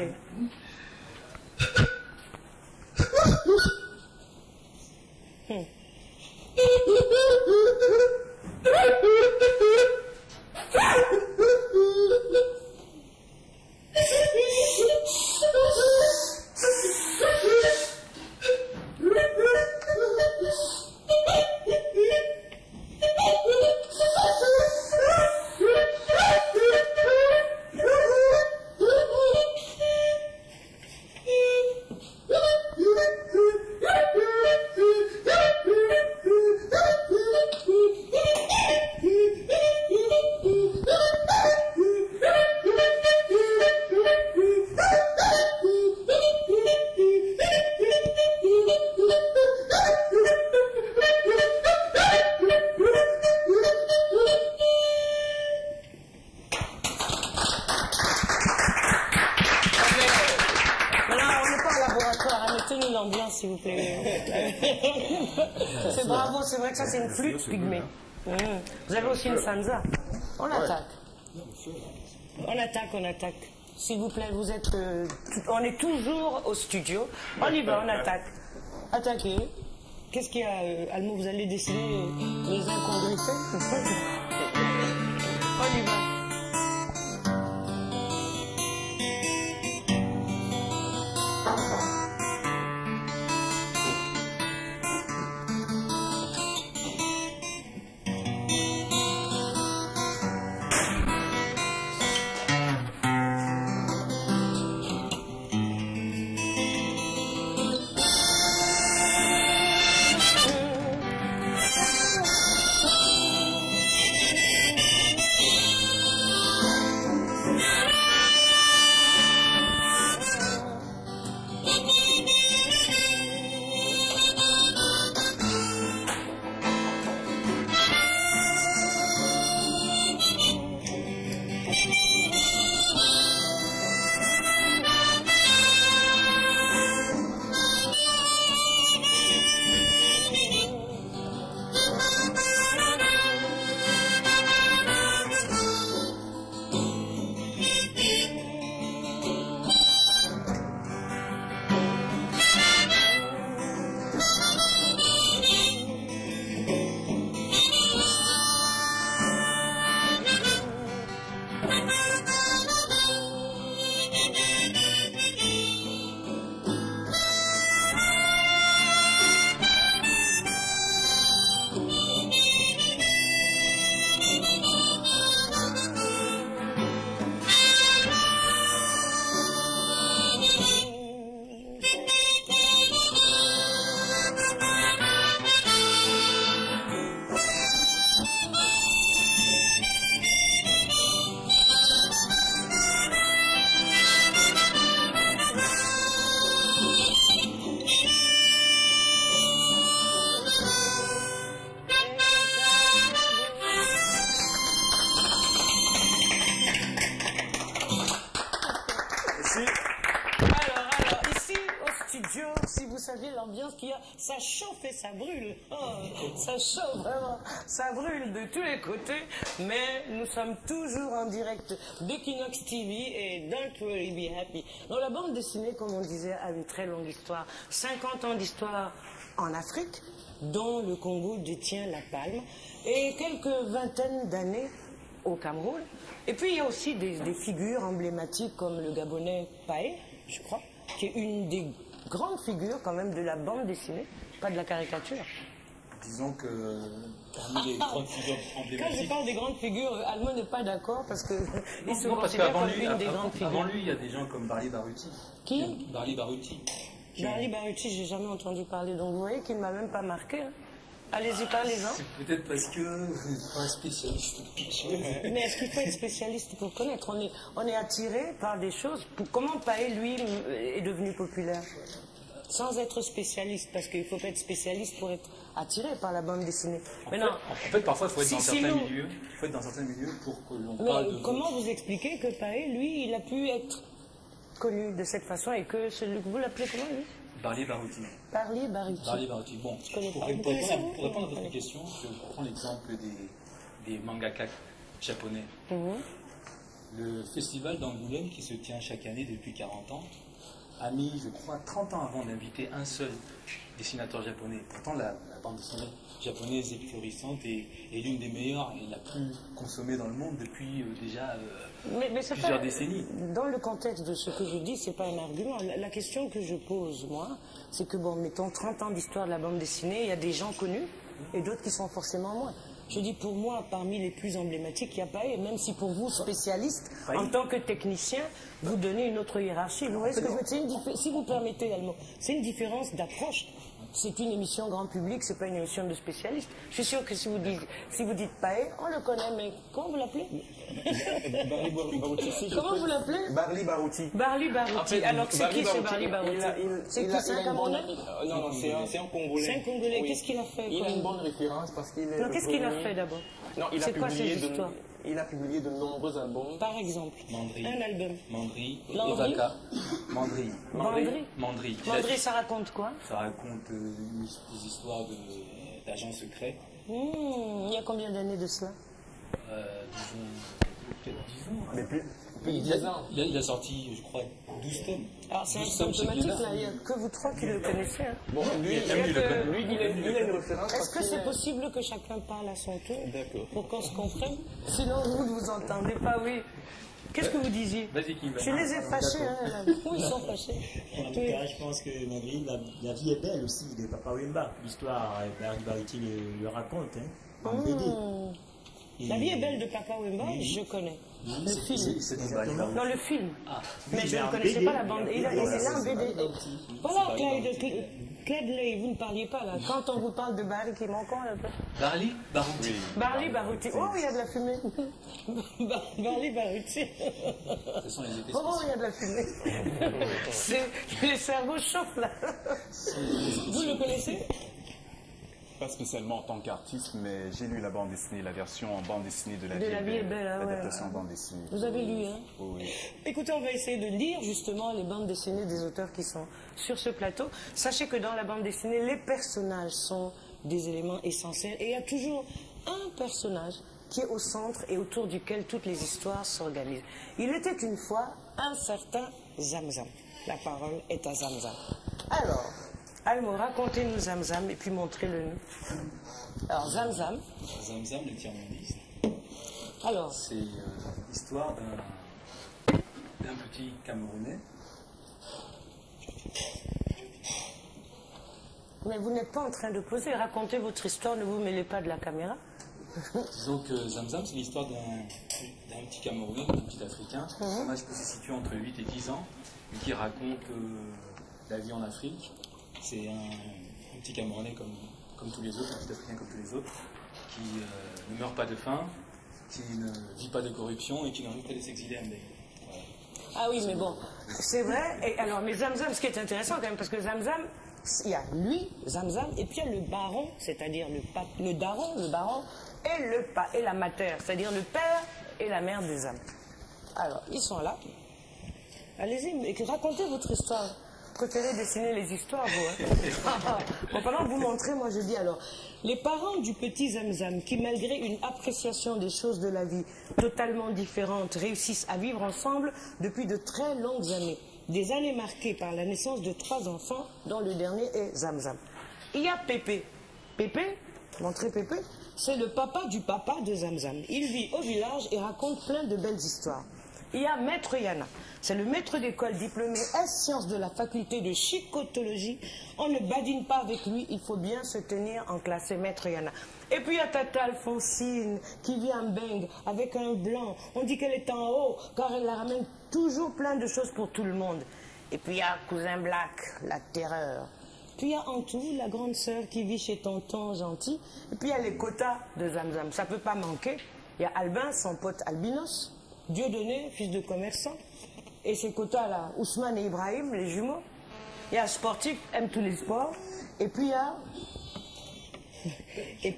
S'il vous plaît. C'est bravo, c'est vrai que ça c'est une flûte pygmée. Vous avez aussi une sansa. On attaque. On attaque. S'il vous plaît, vous êtes. On est toujours au studio. On y va, on attaque. Attaquez. Qu'est-ce qu'il y a, Almo? Vous allez dessiner les incongruités? On y va. l'ambiance qu'il y a, ça chauffe et ça brûle. Oh, ça chauffe vraiment, ça brûle de tous les côtés. Mais nous sommes toujours en direct d'Equinox TV et Don't Worry Be Happy. Donc la bande dessinée, comme on disait, a une très longue histoire. 50 ans d'histoire en Afrique, dont le Congo détient la palme, et quelques vingtaines d'années au Cameroun. Et puis il y a aussi des figures emblématiques comme le Gabonais Paé, je crois, qui est une des grandes figures quand même de la bande dessinée, pas de la caricature. Disons que parmi les grandes figures emblématiques... Quand je parle des grandes figures, Almo n'est pas d'accord parce que il se non, parce considère comme lui, une des grandes figures. Avant lui, il y a des gens comme Barli Baruti. Qui? Barli Baruti. Barli Baruti, j'ai jamais entendu parler, donc vous voyez qu'il ne m'a même pas marqué. Hein. Allez-y, parlez-en. C'est peut-être parce que vous n'êtes pas un spécialiste de quelque chose. Mais est-ce qu'il faut être spécialiste pour connaître? On est attiré par des choses. Comment Paé, lui, est devenu populaire? Sans être spécialiste, parce qu'il ne faut pas être spécialiste pour être attiré par la bande dessinée. En fait, parfois, il faut être dans certains milieux. Il faut être dans certains milieux pour que l'on parle de... Comment vous expliquez que Paé, lui, il a pu être connu de cette façon et que celui que vous l'appelez comment, lui? Barli Baruti. Barli Baruti. Barli Baruti. Bon, pour répondre à votre question, je prends l'exemple des mangaka japonais. Le festival d'Angoulême, qui se tient chaque année depuis 40 ans, a mis, je crois, 30 ans avant d'inviter un seul dessinateur japonais. Pourtant, la bande dessinée japonaise est florissante et l'une des meilleures et la plus consommée dans le monde depuis déjà plusieurs décennies. Dans le contexte de ce que je dis, ce n'est pas un argument. La question que je pose, moi, c'est que, bon, mettons 30 ans d'histoire de la bande dessinée, il y a des gens connus et d'autres qui sont forcément moins. Je dis pour moi, parmi les plus emblématiques, il n'y a pas eu, même si pour vous, spécialiste, en tant que technicien, vous donnez une autre hiérarchie. Vous voyez ce que je veux dire? Si vous permettez, Almo, c'est une différence d'approche. C'est une émission grand public, c'est pas une émission de spécialistes. Je suis sûr que si vous dites Paé, on le connaît, mais comment vous l'appelez? Comment vous l'appelez? Barli Baruti. Barli Baruti. En fait, alors c'est qui ce Barli Baruti? C'est qui, c'est un Camerounais? Non, c'est un Congolais. C'est un Congolais. Oui. Qu'est-ce qu'il a fait? Il a une bonne référence parce qu'il est... Qu'est-ce qu'il a fait d'abord? Non, c'est quoi ces histoires? Il a publié de nombreux albums. Par exemple, Mandry, un album. Mandry, Landry, Ovaka, Mandry. Mandry, ça raconte quoi? Ça raconte des histoires d'agents secrets. Il y a combien d'années de cela? Disons, peut-être 10 ans. Mais plus de 10 ans. Il a sorti, je crois, 12 tomes. Alors c'est symptomatique, là, il n'y a que vous trois qui le connaissez. Hein. Bon, lui, il a une référence. Est-ce que c'est possible que chacun parle à son tour? D'accord. Pour qu'on se comprenne? Sinon, vous ne vous entendez pas, oui. Qu'est-ce que vous disiez? Je les ai fâchés, hein. Où ils sont fâchés? En tout cas, je pense que Mandry, la vie est belle aussi, de Papa Wemba. L'histoire, Barli Baruti le raconte, hein, en BD. La vie est belle de Papa Wemba, je connais. Le film. Non, le film. Mais je ne connaissais pas la bande. Il est là en BD. Voilà, Claude Ley, vous ne parliez pas là. Quand on vous parle de Barli, qui manque un peu. Barli Baruti. Barli Baruti. Oh, il y a de la fumée. Barli Baruti. Ce sont les effets oh, il y a de la fumée. Les cerveaux chauffent là. Vous le connaissez? Pas spécialement en tant qu'artiste, mais j'ai lu la bande dessinée, la version en bande dessinée de La Vie est belle, l'adaptation en bande dessinée. Vous avez lu, hein? Oui. Écoutez, on va essayer de lire justement les bandes dessinées des auteurs qui sont sur ce plateau. Sachez que dans la bande dessinée, les personnages sont des éléments essentiels et il y a toujours un personnage qui est au centre et autour duquel toutes les histoires s'organisent. Il était une fois un certain Zamzam. La parole est à Zamzam. Alors, Almo, racontez-nous Zamzam et puis montrez-le nous. Alors, Zamzam. Zamzam, le tiers-mondiste. Alors. C'est l'histoire d'un petit Camerounais. Mais vous n'êtes pas en train de poser. Racontez votre histoire, ne vous mêlez pas de la caméra. Disons que Zamzam, c'est l'histoire d'un petit Camerounais, d'un petit Africain. Son âge peut se situer entre 8 et 10 ans, et qui raconte la vie en Afrique. C'est un petit Camerounais comme tous les autres, un petit Africain comme tous les autres, qui ne meurt pas de faim, qui ne vit pas de corruption et qui n'arrive pas de s'exiler à Mbaye. Voilà. Ah oui, mais bon, c'est vrai. Et alors, mais Zamzam, ce qui est intéressant quand même, parce que Zamzam, il y a lui, Zamzam, et puis il y a le baron, c'est-à-dire le daron, le baron, et la mater, c'est-à-dire le père et la mère des âmes. Alors, ils sont là. Allez-y, racontez votre histoire. préférez dessiner les histoires, vous. Hein. Bon, pendant que vous montrez, moi je dis alors, les parents du petit Zamzam, qui malgré une appréciation des choses de la vie totalement différente, réussissent à vivre ensemble depuis de très longues années. Des années marquées par la naissance de 3 enfants, dont le dernier est Zamzam. Il y a Pépé. Pépé, montrez Pépé, c'est le papa du papa de Zamzam. Il vit au village et raconte plein de belles histoires. Il y a Maître Yana. C'est le maître d'école diplômé S-Sciences de la faculté de chicotologie. On ne badine pas avec lui, il faut bien se tenir en classe, c'est Maître Yana. Et puis il y a Tata Alphonsine qui vit en Beng avec un blanc. On dit qu'elle est en haut car elle la ramène toujours plein de choses pour tout le monde. Et puis il y a Cousin Black, la terreur. Puis il y a Antou, la grande sœur qui vit chez Tonton Gentil. Et puis il y a les quotas de Zamzam, ça ne peut pas manquer. Il y a Albin, son pote albinos. Dieudonné, fils de commerçant. Et ces quotas-là, Ousmane et Ibrahim, les jumeaux. Il y a sportif, aime tous les sports. Et puis il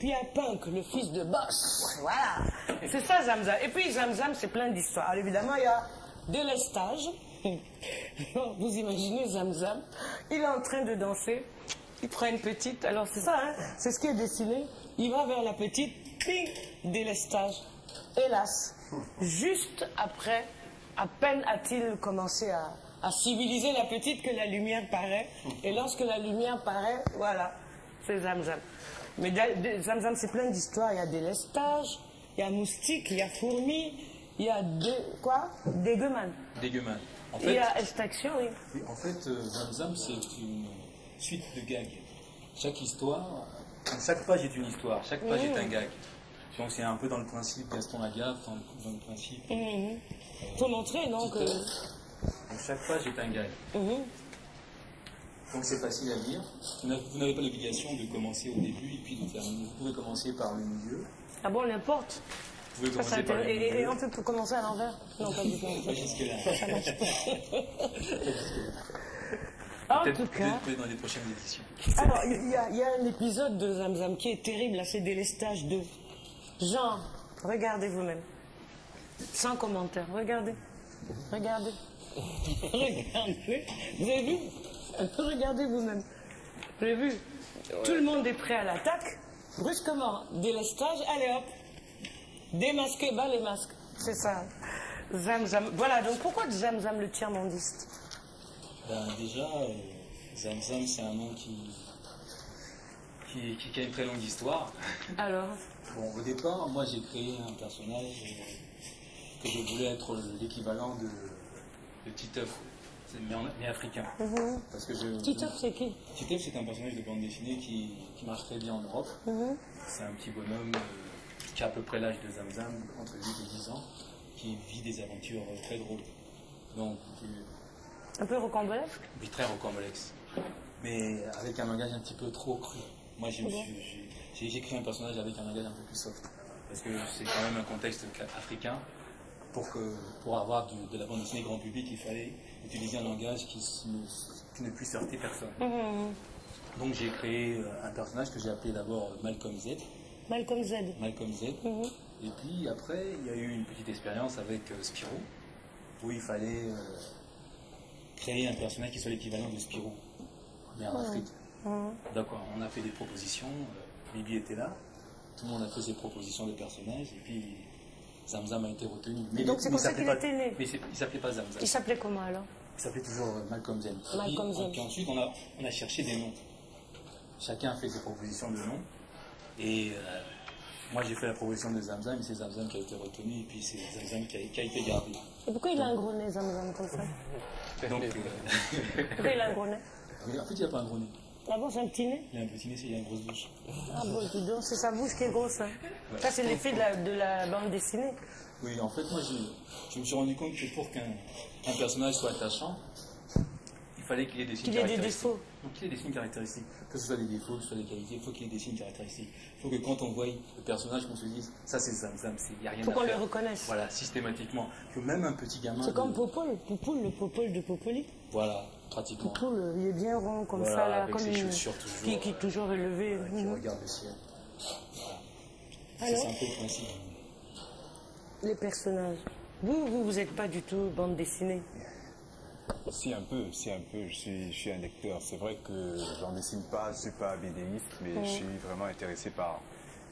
y a Punk, le fils de boss. Voilà. C'est ça Zamzam. Et puis Zamzam, c'est plein d'histoires. Alors évidemment, il y a délestage. Vous imaginez Zamzam, il est en train de danser. Il prend une petite. Alors c'est ça, hein, c'est ce qui est dessiné. Il va vers la petite. Ping, délestage. Hélas, juste après, à peine a-t-il commencé à civiliser la petite que la lumière paraît. Et lorsque la lumière paraît, voilà, c'est Zamzam. Mais Zamzam, c'est plein d'histoires. Il y a délestage, il y a moustique, il y a fourmi, il y a Dégueman. Dégueman. En fait, il y a Estaction, oui. Oui, en fait, Zamzam, c'est une suite de gags. Chaque histoire, chaque page est une histoire, chaque page est un gag. Donc c'est un peu dans le principe Gaston Lagaffe, dans le principe... Faut montrer, non que... Donc chaque page est un gag. Donc c'est facile à lire. Vous n'avez pas l'obligation de commencer au début et puis de terminer. Vous pouvez commencer par le milieu. Ah bon, n'importe. Vous pouvez commencer par le milieu. Et on peut commencer à l'envers? Non, pas du tout. Pas jusque-là. Ça marche pas. En tout cas... Peut-être dans les prochaines éditions. Alors, il y a un épisode de Zamzam qui est terrible, là, c'est Délestage 2. Jean, regardez vous-même. Sans commentaire, regardez. Regardez. Regardez. Vous avez vu? Regardez vous-même. Vous avez vu? Tout le monde est prêt à l'attaque. Brusquement, délestage, allez hop. Démasquer, bas les masques. C'est ça. Zamzam. Voilà, donc pourquoi Zamzam le tiers-mondiste? Ben, déjà, Zamzam, c'est un nom qui a une très longue histoire. Alors? Bon, au départ, moi j'ai créé un personnage que je voulais être l'équivalent de Titeuf, mais africain. Parce que Titeuf, c'est qui? Titeuf, c'est un personnage de bande dessinée qui marche très bien en Europe. C'est un petit bonhomme qui a à peu près l'âge de Zamzam, entre 8 et 10 ans, qui vit des aventures très drôles. Donc, un peu rocambolesque? Oui, très rocambolesque. Mais avec un langage un petit peu trop cru. Moi, j'ai créé un personnage avec un langage un peu plus soft. Parce que c'est quand même un contexte africain. Pour avoir de la bande dessinée grand public, il fallait utiliser un langage qui ne puisse heurter personne. Donc j'ai créé un personnage que j'ai appelé d'abord Malcolm Z. Malcolm Z. Malcolm Z. Et puis après, il y a eu une petite expérience avec Spirou, où il fallait créer un personnage qui soit l'équivalent de Spirou, mais en Afrique. D'accord, on a fait des propositions, Bibi était là, tout le monde a fait ses propositions de personnages, et puis Zamzam a été retenu. Mais donc c'est comme ça qu'il était né? Mais il ne s'appelait pas Zamzam. Il s'appelait comment alors? Il s'appelait toujours Malcolm Z. Malcolm Z. Et puis ensuite, on a cherché des noms. Chacun a fait ses propositions de noms. Et moi, j'ai fait la proposition de Zamzam, et c'est Zamzam qui a été retenu, et puis c'est Zamzam qui a été gardé. Et pourquoi il a un gros nez, Zamzam, comme ça? Donc, pourquoi il a un gros nez? En fait, il n'a pas un gros nez. Ah bon, c'est un petit nez? Il a un petit nez, il a une grosse bouche. Ah bon, dis donc, c'est sa bouche qui est grosse. Hein. Ouais. Ça, c'est l'effet de la bande dessinée. Oui, en fait, moi, je me suis rendu compte que pour qu'un personnage soit attachant, il fallait qu'il ait des signes caractéristiques. Qu'il ait des défauts. Donc, qu'il ait des signes caractéristiques. Que ce soit des défauts, que ce soit des qualités, il faut qu'il ait des signes caractéristiques. Il faut que quand on voit le personnage, qu'on se dise, ça c'est Zamzam, il n'y a rien à faire. Il faut qu'on le reconnaisse. Voilà, systématiquement. Que même un petit gamin... C'est comme Popol, Poupoule, le Popol de Popoli. Voilà, pratiquement. Poupoule, il est bien rond, comme voilà, ça, là, avec comme ses chaussures toujours, qui est toujours élevé. Qui regarde le ciel. Voilà. C'est un peu le principe. Les personnages. Vous n'êtes pas du tout bande dessinée. Si un peu. Je suis un lecteur. C'est vrai que j'en dessine pas, je suis pas BDiste, mais je suis vraiment intéressé par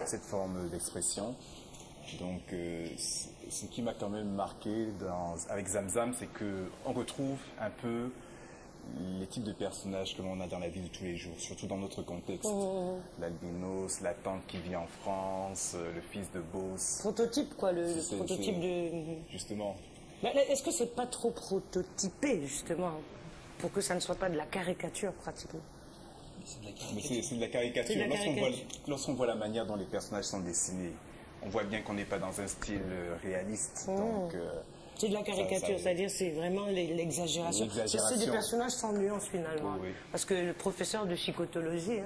cette forme d'expression. Donc, ce qui m'a quand même marqué avec Zamzam, c'est qu'on retrouve un peu les types de personnages que l'on a dans la vie de tous les jours, surtout dans notre contexte. L'albinos, la tante qui vit en France, le fils de boss. Prototype, quoi, le prototype de... Justement. Est-ce que c'est pas trop prototypé, justement, pour que ça ne soit pas de la caricature, pratiquement? C'est de la caricature. Lorsqu'on voit la manière dont les personnages sont dessinés, on voit bien qu'on n'est pas dans un style réaliste. Donc, c'est de la caricature, c'est-à-dire c'est vraiment l'exagération. C'est des personnages sans nuance, finalement. Oui. Parce que le professeur de psychotologie,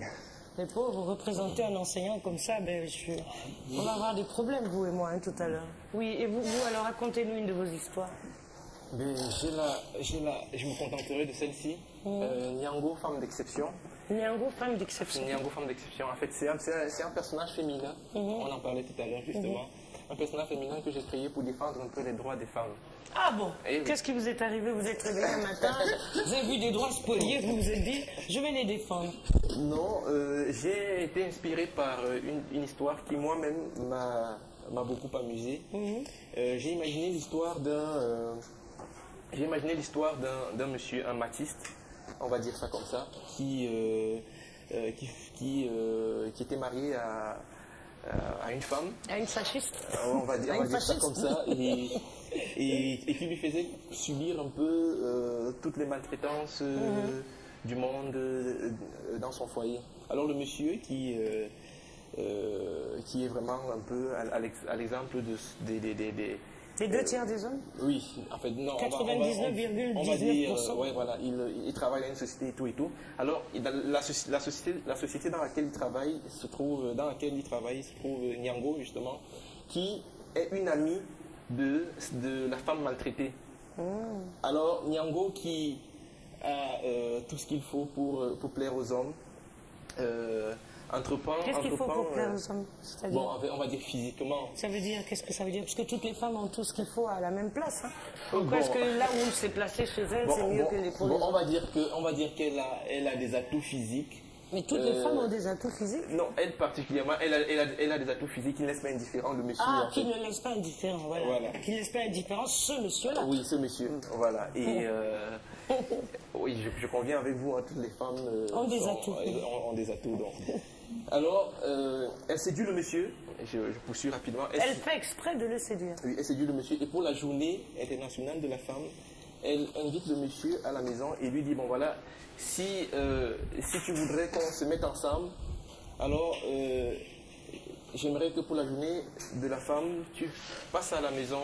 les pauvres, représenter un enseignant comme ça, on va avoir des problèmes, vous et moi, tout à l'heure. Oui, et vous alors racontez-nous une de vos histoires. Je me contenterai de celle-ci. Nyango, femme d'exception. Nyango, femme d'exception. Nyango, femme d'exception. En fait, c'est un personnage féminin. On en parlait tout à l'heure, justement. Un personnage féminin que j'ai créé pour défendre un peu les droits des femmes. Ah bon? Qu'est-ce qui vous est arrivé? Vous êtes réveillé un matin, vous avez vu des droits spoliés, vous vous êtes dit, je vais les défendre. Non, j'ai été inspiré par une histoire qui moi-même m'a beaucoup amusé. J'ai imaginé l'histoire d'un monsieur, un matiste, on va dire ça comme ça, qui était marié à une femme. À une fasciste. On va dire ça comme ça. Et qui lui faisait subir un peu toutes les maltraitances du monde dans son foyer. Alors le monsieur qui est vraiment un peu à l'exemple les deux tiers des hommes? Oui, en fait, non. 99,19%. Ouais, voilà, il travaille dans une société et tout. Alors, la société dans laquelle il travaille se trouve Nyango, justement, qui est une amie de la femme maltraitée. Alors, Nyango qui a tout ce qu'il faut pour plaire aux hommes, Qu'est-ce qu'il faut pour plaire aux hommes? Bon, on va dire physiquement. Ça veut dire, qu'est-ce que ça veut dire? Parce que toutes les femmes ont tout ce qu'il faut à la même place. Pourquoi est-ce que là où c'est placé chez elles, c'est mieux que les pour les on va dire qu'elle a des atouts physiques. Mais toutes les femmes ont des atouts physiques? Non, elle particulièrement, elle a des atouts physiques qui ne laissent pas indifférent le monsieur. Ah, qui ne laisse pas indifférent, voilà. Qui ne laisse pas indifférent ce monsieur-là. Oui, ce monsieur, voilà. Et oui, je conviens avec vous, toutes les femmes ont des atouts. Ont des atouts, donc. Alors, elle séduit le monsieur, je poursuis rapidement. Elle fait exprès de le séduire. Oui, elle séduit le monsieur. Et pour la journée internationale de la femme, elle invite le monsieur à la maison et lui dit, bon voilà, si tu voudrais qu'on se mette ensemble, alors j'aimerais que pour la journée de la femme, tu passes à la maison,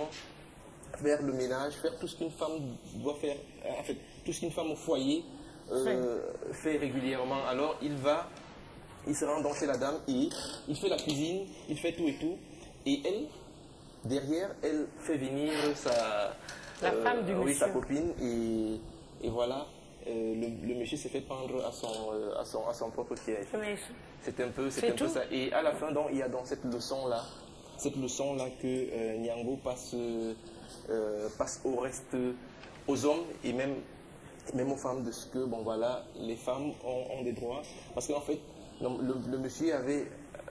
faire le ménage, faire tout ce qu'une femme doit faire, en fait, tout ce qu'une femme au foyer fait régulièrement. Alors il se rend donc chez la dame et il fait la cuisine, il fait tout et tout. Et elle, derrière, elle fait venir la femme du monsieur. Sa copine. Et voilà, le monsieur s'est fait prendre à son propre piège. Oui. C'est un peu ça. Et à la fin, donc, il y a donc cette leçon-là que Nyango passe au reste, aux hommes et même aux femmes, de ce que, bon voilà, les femmes ont des droits. Parce qu'en fait, le monsieur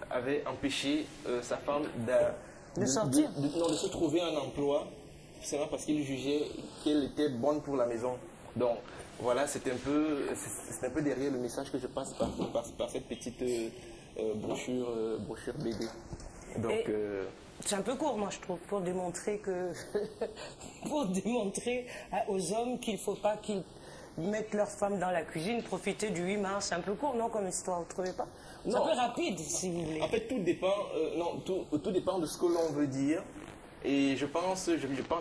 avait empêché sa femme de sortir. De se trouver un emploi, seulement parce qu'il jugeait qu'elle était bonne pour la maison. Donc voilà, c'est un peu derrière le message que je passe par cette petite brochure BD. Donc c'est un peu court, moi, je trouve, pour démontrer aux hommes qu'il ne faut pas qu'ils mettre leurs femmes dans la cuisine, profiter du 8 mars. C'est un peu court, non, comme histoire, vous ne trouvez pas? C'est un peu rapide, si vous voulez. En fait, tout dépend de ce que l'on veut dire. Et je pense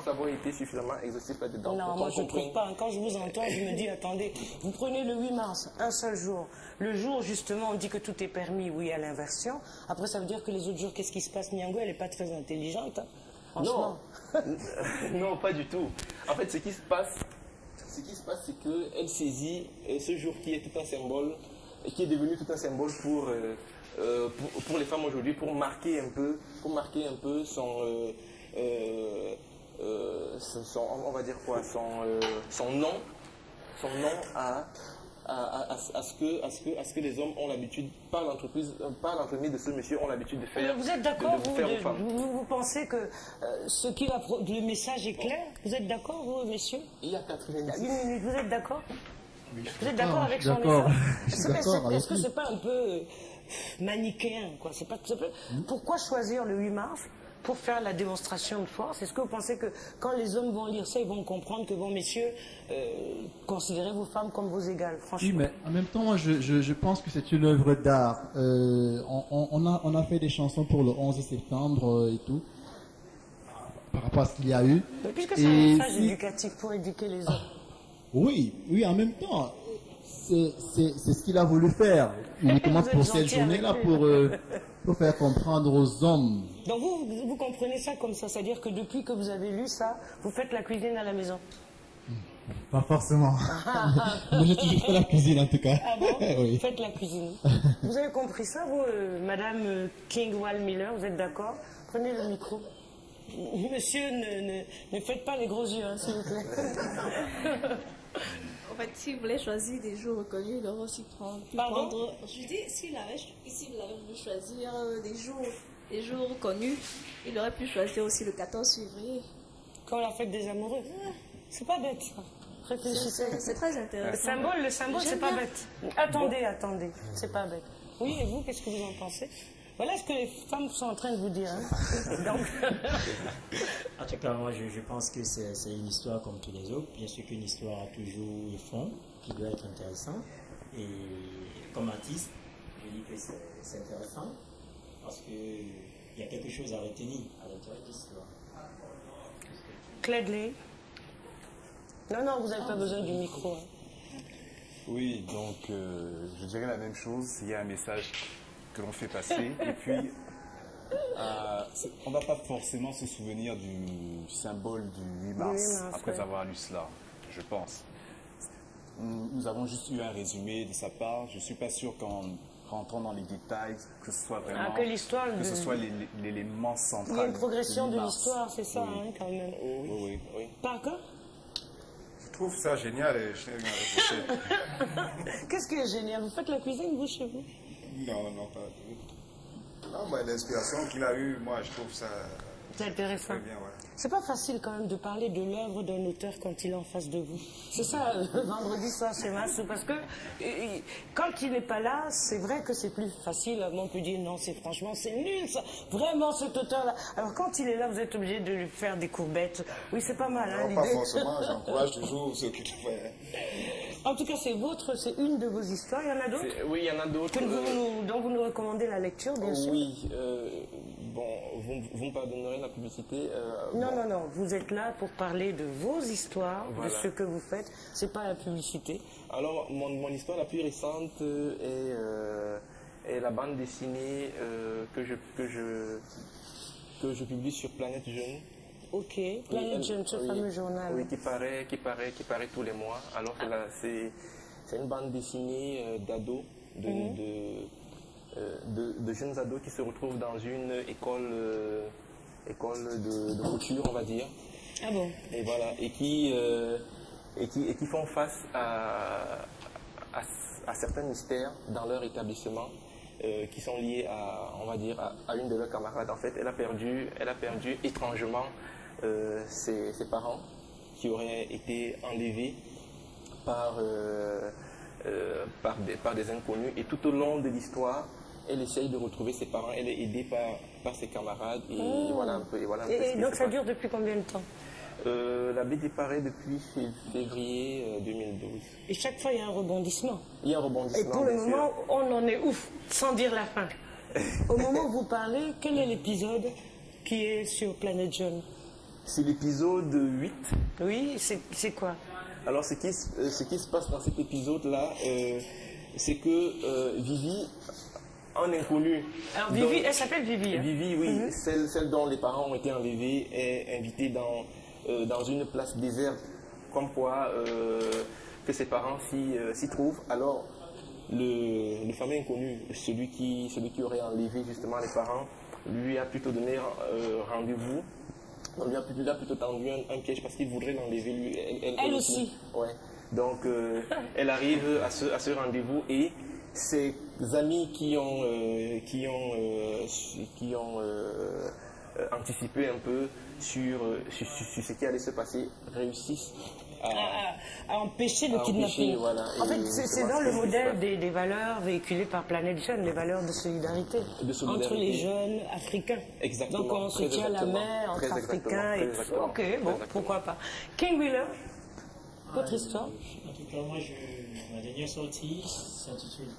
avoir été suffisamment exhaustif là-dedans. Non, moi je ne trouve pas. Quand je vous entends, je me dis, attendez, vous prenez le 8 mars, un seul jour. Le jour, justement, on dit que tout est permis, oui, à l'inversion. Après, ça veut dire que les autres jours, qu'est-ce qui se passe? Nyango, elle n'est pas très intelligente, franchement. Non, pas du tout. En fait, ce qui se passe, c'est qu'elle saisit ce jour qui est tout un symbole, et qui est devenu tout un symbole pour les femmes aujourd'hui, pour marquer un peu son on va dire quoi, son nom son nom à ce que les hommes ont l'habitude, par l'entremise de ce monsieur, ont l'habitude de faire. Vous êtes d'accord, vous pensez que le message est clair? Vous êtes d'accord, vous, messieurs? Il y a 90 minutes, vous êtes d'accord? Oui, vous êtes d'accord avec son message? Est-ce que lui. c'est pas un peu manichéen, quoi? Pourquoi choisir le 8 mars pour faire la démonstration de force? Est-ce que vous pensez que quand les hommes vont lire ça, ils vont comprendre que, bon, messieurs, considérez vos femmes comme vos égales, franchement? Oui, mais en même temps, moi, je pense que c'est une œuvre d'art. On a fait des chansons pour le 11 septembre et tout, par rapport à ce qu'il y a eu. Mais puisque c'est un message éducatif pour éduquer les hommes. Oui, en même temps, c'est ce qu'il a voulu faire, uniquement pour cette journée-là, pour faire comprendre aux hommes. Donc vous comprenez ça comme ça, c'est-à-dire que depuis que vous avez lu ça, vous faites la cuisine à la maison? Pas forcément. Mais j'ai toujours fait la cuisine en tout cas. Ah bon? Oui. Faites la cuisine. Vous avez compris ça, vous, Madame King-Wall Miller, vous êtes d'accord? Prenez le micro. Monsieur, ne faites pas les gros yeux, hein, s'il vous plaît. En fait, s'il voulait choisir des jours reconnus, il aurait aussi prendre. Je dis, s'il avait voulu choisir des jours reconnus, il aurait pu choisir aussi le 14 février. Comme la fête des amoureux. C'est pas bête, ça. Réfléchissez. C'est très intéressant. Le symbole, c'est pas bête. Attendez, c'est pas bête. Oui, et vous, qu'est-ce que vous en pensez? Voilà ce que les femmes sont en train de vous dire. Hein. Donc... En tout cas, moi, je pense que c'est une histoire comme tous les autres. Bien sûr qu'une histoire a toujours le fond qui doit être intéressant. Et comme artiste, je dis que c'est intéressant parce qu'il y a quelque chose à retenir à l'intérieur de l'histoire. Clédley. Non, vous n'avez pas besoin du micro. Hein. Oui, donc je dirais la même chose. Il y a un message que l'on fait passer et puis on ne va pas forcément se souvenir du symbole du 8 mars après avoir lu cela, je pense. Nous avons juste eu un résumé de sa part. Je ne suis pas sûr qu'en rentrant dans les détails, que ce soit vraiment ce soit l'élément central. Il y a une progression de l'histoire, c'est ça, oui. Hein, quand même. Oui. Pas encore? Je trouve ça génial et je n'ai rien réfléchi. Qu'est-ce qui est génial? Vous faites la cuisine, vous, chez vous? Non, pas du tout. Non, mais l'inspiration qu'il a eue, moi, je trouve ça... C'est intéressant. Très bien, ouais. C'est pas facile quand même de parler de l'œuvre d'un auteur quand il est en face de vous. C'est ça, vendredi soir chez Massou, parce que quand il n'est pas là, c'est vrai que c'est plus facile. On peut dire non, franchement, c'est nul ça. Vraiment, cet auteur-là. Alors quand il est là, vous êtes obligé de lui faire des courbettes. Oui, c'est pas mal. Hein, non, pas forcément. J'encourage toujours ceux qui le font. En tout cas, c'est une de vos histoires. Il y en a d'autres? Oui, il y en a d'autres. Dont vous nous recommandez la lecture, bien sûr. Oui. Bon, vous me pardonnerez la publicité. Non. Vous êtes là pour parler de vos histoires, voilà. De ce que vous faites. C'est pas la publicité. Alors, mon histoire la plus récente est la bande dessinée que je publie sur Planète Jeune. Ok, Planète Jeune, ce fameux journal. Oui, qui paraît tous les mois. Alors que là, c'est une bande dessinée d'ados, de jeunes ados qui se retrouvent dans une école de couture, on va dire. Ah bon? Et voilà, et qui font face à certains mystères dans leur établissement qui sont liés on va dire, à une de leurs camarades. En fait, elle a perdu étrangement ses parents qui auraient été enlevés par des inconnus. Et tout au long de l'histoire, elle essaye de retrouver ses parents, elle est aidée par ses camarades et voilà un peu. Et donc ça dure depuis combien de temps? La BD paraît depuis février 2012. Et chaque fois il y a un rebondissement. Il y a un rebondissement. Et pour le moment, on en est ouf, sans dire la fin. Au moment où vous parlez, quel est l'épisode qui est sur Planète Jeune? C'est l'épisode 8. Oui, c'est quoi? Alors ce qui se passe dans cet épisode-là, c'est que Vivi, un inconnu. Alors Vivi, elle s'appelle Vivi. Hein? Vivi, oui, celle dont les parents ont été enlevés, est invitée dans une place déserte, comme quoi que ses parents s'y trouvent. Alors le fameux inconnu, celui qui aurait enlevé justement les parents, lui a plutôt donné rendez-vous. On lui a plutôt tendu un piège parce qu'il voudrait l'enlever lui. Elle aussi. Ouais. Donc, elle arrive à ce rendez-vous et ses amis qui ont anticipé un peu sur ce qui allait se passer réussissent à empêcher le kidnapping. Voilà. En fait, c'est dans le modèle des valeurs véhiculées par Planète Jeune, les valeurs de solidarité entre les jeunes africains. Exactement. Donc on se tient la main entre Africains et tout. Ok, bon, pourquoi pas. King Wheeler, votre histoire? En tout cas, moi, ma dernière sortie s'intitule.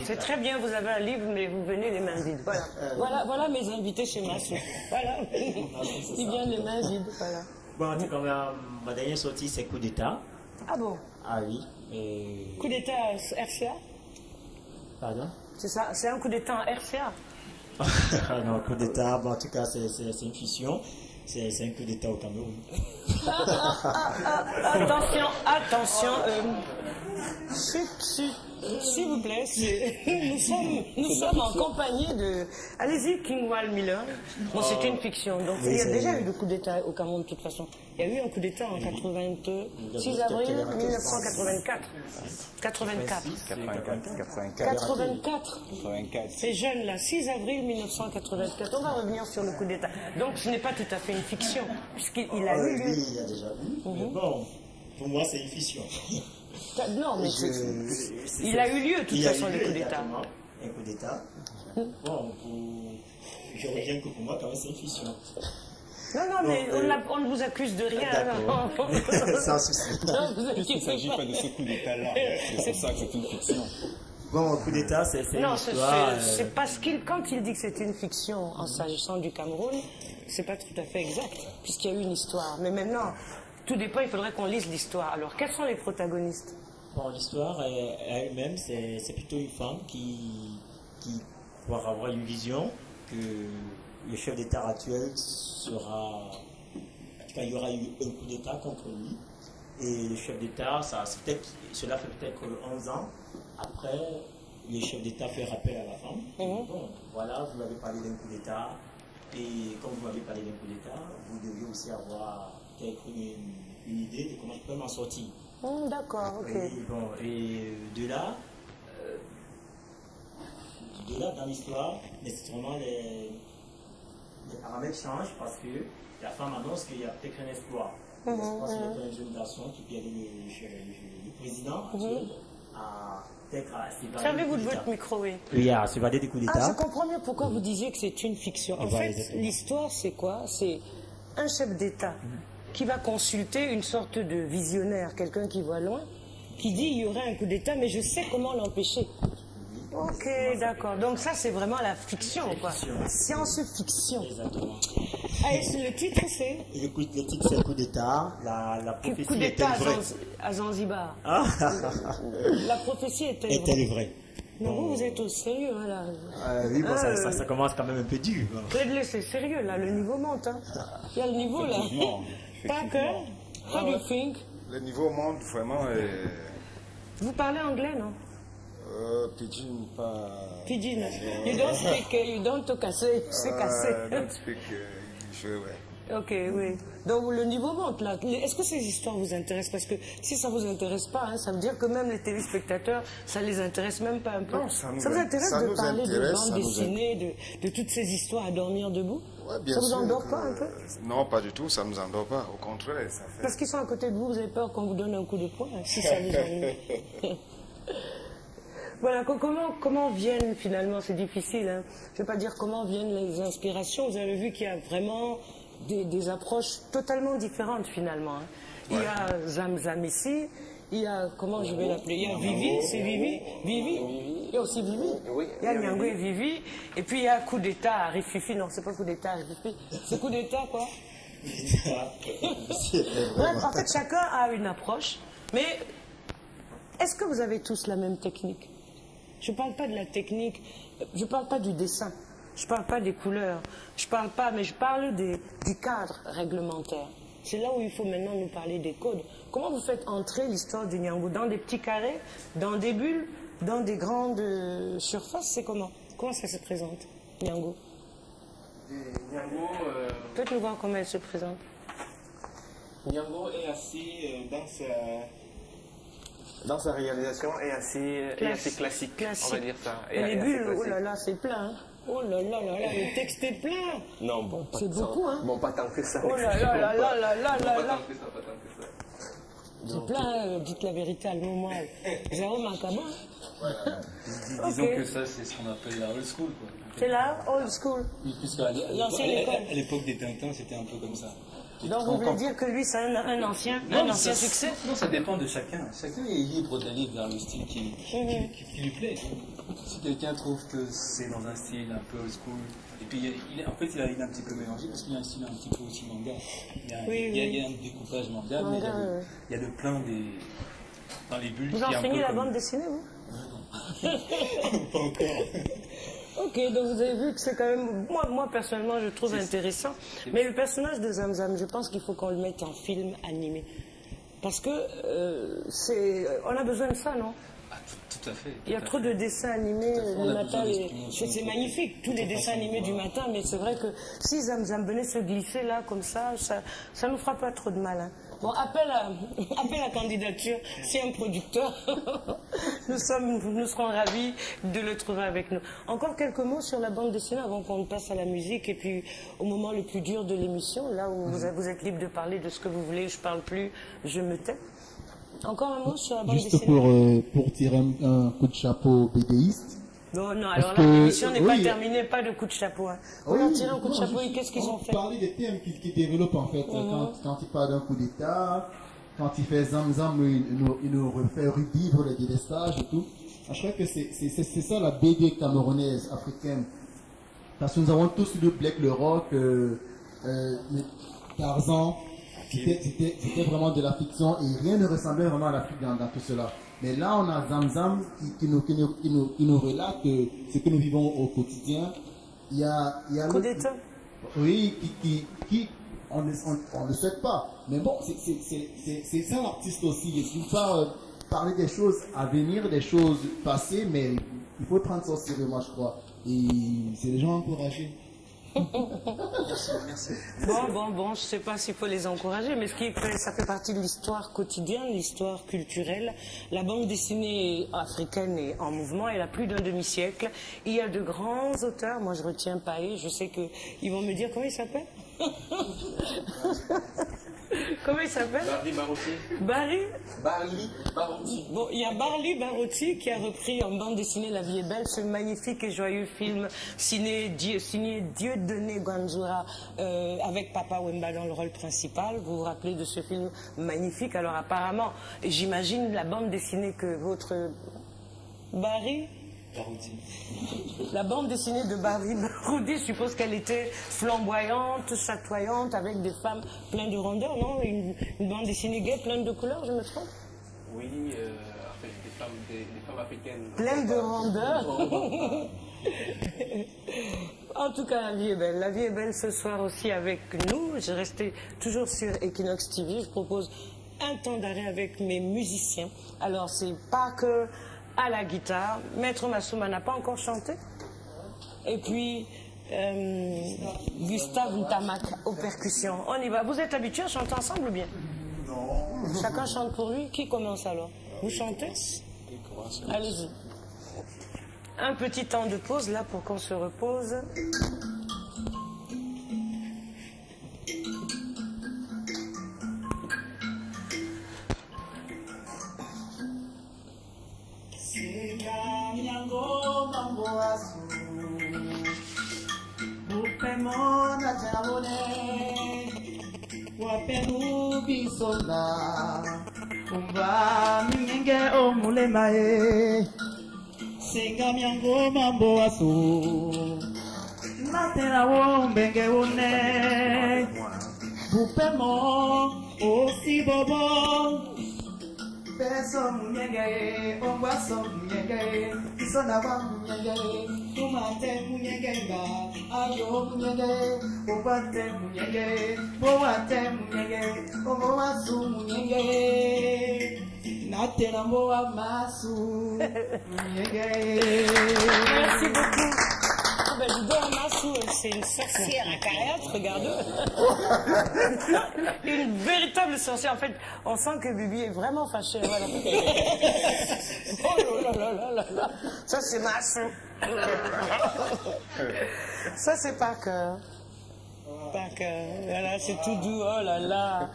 C'est très bien, vous avez un livre, mais vous venez les mains vides. Voilà, voilà mes invités chez Massou. Voilà. Ils viennent les mains vides. Voilà. Bon, en tout cas, ma dernière sortie, c'est Coup d'État. Ah bon? Ah oui. Coup d'État RCA? Pardon? C'est ça, c'est un coup d'État en RCA? Non, coup d'État, bon, en tout cas, c'est une fiction. C'est un coup d'État au Cameroun. Attention, attention. S'il vous plaît, nous sommes en compagnie de... Allez-y, King Wal Miller. Bon, c'est une fiction. Donc, il y a déjà eu de coup d'État au Cameroun, de toute façon. Il y a eu un coup d'État en 6 avril 1984. 84. C'est jeune, là. 6 avril 1984. On va revenir sur le coup d'État. Donc, ce n'est pas tout à fait une fiction, puisqu'il a eu lieu. Il y a déjà eu. Mais bon, pour moi, c'est une fiction. Non, mais il a eu lieu, de toute façon, le coup d'État. Un coup d'État. Bon, je reviens que pour moi, quand même, c'est une fiction. Non, non, mais on ne vous accuse de rien. Sans souci. Il ne s'agit pas de ce coup d'État-là. C'est pour ça que c'est une fiction. Bon, coup d'État, c'est une histoire... Non, c'est parce quand il dit que c'est une fiction en s'agissant du Cameroun, c'est pas tout à fait exact, puisqu'il y a eu une histoire. Mais maintenant, tout dépend, il faudrait qu'on lise l'histoire. Alors, quels sont les protagonistes? Bon, l'histoire elle-même, c'est plutôt une femme qui pourra avoir une vision que le chef d'État actuel sera... En tout cas, il y aura eu un coup d'État contre lui. Et le chef d'État, cela fait peut-être 11 ans. Après, le chef d'État fait rappel à la femme. Bon, voilà, vous m'avez parlé d'un coup d'État. Et comme vous m'avez parlé d'un coup d'État, vous devez aussi avoir une idée de comment je peux m'en sortir. D'accord, ok. Et de là, dans l'histoire, nécessairement les paramètres changent parce que la femme annonce qu'il y a peut-être un espoir. L'espoir, c'est un jeune garçon qui peut aller le président actuel à peut-être à s'évader. Servez-vous de votre micro, oui. Oui, à s'évader des coups d'État. Ah, je comprends mieux pourquoi vous disiez que c'est une fiction. En fait, l'histoire, c'est quoi? C'est un chef d'État qui va consulter une sorte de visionnaire, quelqu'un qui voit loin, qui dit il y aurait un coup d'État, mais je sais comment l'empêcher. Ok, d'accord. Donc ça, c'est vraiment la fiction, quoi. Science-fiction. Exactement. Allez, le titre, c'est... Le titre, c'est Coup d'État. La prophétie coup d'État est-elle vraie? à Zanzibar. Ah. La prophétie est-elle vraie? Non, vous êtes au sérieux, voilà. Oui, bon, ça commence quand même un peu dur. Faites-le, c'est sérieux, là. Le niveau monte, hein. Il y a le niveau, là. Parker, how do you think? Le niveau monte vraiment. Vous parlez anglais, non? Pidgin, pas. Pidgin. You don't speak, you don't talk assez. C'est cassé. Don't speak English, ouais. Ok, oui. Donc le niveau monte là. Est-ce que ces histoires vous intéressent? Parce que si ça vous intéresse pas, hein, ça veut dire que même les téléspectateurs, ça les intéresse même pas un peu. Non, ça vous intéresse de parler de bandes dessinées, de toutes ces histoires à dormir debout? Ouais, bien ça vous sûr endort pas un peu? Non, pas du tout, ça ne nous endort pas. Au contraire, ça fait... Parce qu'ils sont à côté de vous, vous avez peur qu'on vous donne un coup de poing, si ça vous ennuie. Voilà, comment viennent finalement, c'est difficile, hein. Je ne vais pas dire comment viennent les inspirations, vous avez vu qu'il y a vraiment des approches totalement différentes finalement. Hein. Il y a Zamzam ici, il y a, comment je vais l'appeler, il y a Vivi, c'est Vivi, il y a aussi Vivi, il y a Nyango et Vivi, et puis il y a Coup d'État à Rififi, non c'est pas Coup d'État à Rififi, c'est Coup d'État quoi. Bref, en fait chacun a une approche, mais est-ce que vous avez tous la même technique? Je ne parle pas de la technique, je ne parle pas du dessin, je ne parle pas des couleurs, je parle pas, mais je parle du cadre réglementaire. C'est là où il faut maintenant nous parler des codes. Comment vous faites entrer l'histoire du Nyango? Dans des petits carrés, dans des bulles, dans des grandes surfaces? C'est comment? Comment ça se présente, Nyango? Nyango... Peut-être nous voir comment elle se présente. Nyango est assez, dans sa réalisation, est assez classique, on va dire ça. Et les bulles, oh là là, c'est plein. Hein. Oh là là là là, le texte est plein. Non, bon, c'est beaucoup, hein. Bon, pas tant que ça. Oh là là là là là là là là. Pas tant que ça. C'est plein, dites la vérité à l'eau, moi. Jérôme Akama. Disons que ça, c'est ce qu'on appelle la old school, quoi. C'est la old school. Puisqu'à l'époque des Tintins, c'était un peu comme ça. Donc vous voulez dire que lui, c'est un ancien succès? Non, ça dépend de chacun. Chacun est libre d'aller vers le style qui lui plaît. Si quelqu'un trouve que c'est dans un style un peu old school, et puis en fait il a un petit peu mélangé parce qu'il a un style un petit peu aussi manga. Il y a un découpage manga, mais il y a de plein dans les bulles. Vous enseignez la bande dessinée, vous? Pas encore. Ok, donc vous avez vu que c'est quand même... Moi personnellement, je trouve intéressant. Mais le personnage de Zamzam, je pense qu'il faut qu'on le mette en film animé. Parce que on a besoin de ça, non? Tout à fait. Il y a trop de dessins animés le matin. C'est magnifique, tous les dessins animés du matin. Mais c'est vrai que si Zamzam venait se glisser là, comme ça ne nous fera pas trop de mal. Hein. Bon, appel à candidature, c'est un producteur. nous serons ravis de le trouver avec nous. Encore quelques mots sur la bande dessinée avant qu'on passe à la musique. Et puis, au moment le plus dur de l'émission, là où vous êtes libre de parler de ce que vous voulez, je ne parle plus, je me tais. Encore un mot sur la bande dessinée. Juste pour tirer un coup de chapeau BDiste. Non, alors là, l'émission n'est pas terminée, pas de coup de chapeau. Hein. On leur tire un coup de chapeau et qu'est-ce qu'ils ont fait? Parler des thèmes qu'ils développent en fait. Quand il parle d'un coup d'État, quand il fait Zamzam, il nous refait revivre les délestages et tout. Je crois que c'est ça la BD camerounaise, africaine. Parce que nous avons tous lu Black le Rock, Tarzan. C'était vraiment de la fiction et rien ne ressemblait vraiment à l'Afrique dans tout cela. Mais là, on a Zamzam qui nous relate ce que nous vivons au quotidien. Il y a coup d'État. Oui, qui on ne le souhaite pas. Mais bon, c'est ça l'artiste aussi. Il faut parler des choses à venir, des choses passées, mais il faut prendre ça au sérieux, moi je crois. Et c'est les gens encouragés. Merci. Bon, je ne sais pas s'il faut les encourager, mais ça fait partie de l'histoire quotidienne, l'histoire culturelle. La bande dessinée africaine est en mouvement, elle a plus d'un demi-siècle. Il y a de grands auteurs, moi je retiens Paé, je sais qu'ils vont me dire comment il s'appelle. Comment il s'appelle? Barli Barotti. Barli Barotti. Bon, il y a Barli Barotti qui a repris en bande dessinée La vie est belle, ce magnifique et joyeux film signé Dieudonné Gwanzoura avec Papa Wemba dans le rôle principal. Vous vous rappelez de ce film magnifique? Alors apparemment, j'imagine la bande dessinée que votre Barli Baroudi. La bande dessinée de Barli Baroudi, je suppose qu'elle était flamboyante, chatoyante, avec des femmes pleines de rondeur, non? Une bande dessinée gaie, pleine de couleurs, je me trompe? Oui, des femmes africaines. Pleines de rondeur. En tout cas, la vie est belle. La vie est belle ce soir aussi avec nous. Je restais toujours sur Equinox TV. Je propose un temps d'arrêt avec mes musiciens. Alors, c'est pas que à la guitare. Maître Massouma n'a pas encore chanté. Et puis, Gustave Ntamak aux percussions. On y va. Vous êtes habitués à chanter ensemble ou bien? Non. Chacun chante pour lui. Qui commence alors? Vous chantez? Allez-y. Un petit temps de pause là pour qu'on se repose. Upemona jamone, wapenu bisola, umba mienge omulemae, singa miango mambo asu, natera wombenge une, upemo osibobo. Beso munyenge, ongwaso munyenge, isona wa munyenge, tumate munyenge ba, ayo munyenge, obate munyenge, boate munyenge, omowasu munyenge, natena moa masu munyenge. Merci beaucoup. ben dis donc, Massou, c'est une sorcière à carrière, regarde. Une véritable sorcière. En fait, on sent que Bibi est vraiment fâchée. Voilà. Oh là là là là là. Ça, c'est Massou. Ça, c'est par cœur. Par cœur. Voilà, c'est tout doux. Oh là là.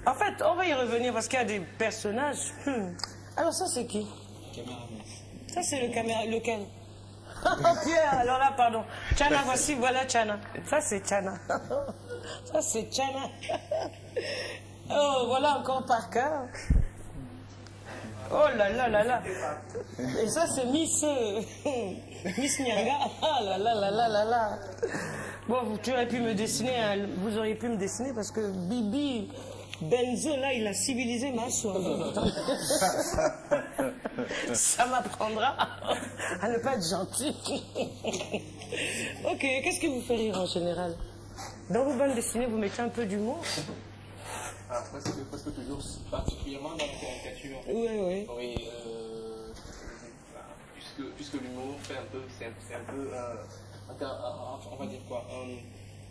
En fait, on va y revenir parce qu'il y a des personnages. Alors, ça, c'est qui? Ça, c'est le caméra. Lequel? Pierre, alors là, pardon. Tchana, voici, voilà Tchana. Ça, c'est Tchana. Ça, c'est Tchana. Oh, voilà encore par cœur. Oh là là là là. Et ça, c'est Miss Miss Nyanga. Ah là là là là là là. Bon, tu aurais pu me dessiner, vous auriez pu me dessiner parce que Bibi Benzo, là, il a civilisé Massou. Ça m'apprendra à ne pas être gentil. Ok, qu'est-ce qui vous fait rire en général? Dans vos bandes dessinées, vous mettez un peu d'humour? Presque toujours, particulièrement dans la caricature. Oui. Oui, puisque l'humour fait un peu, c'est un peu, on va dire quoi,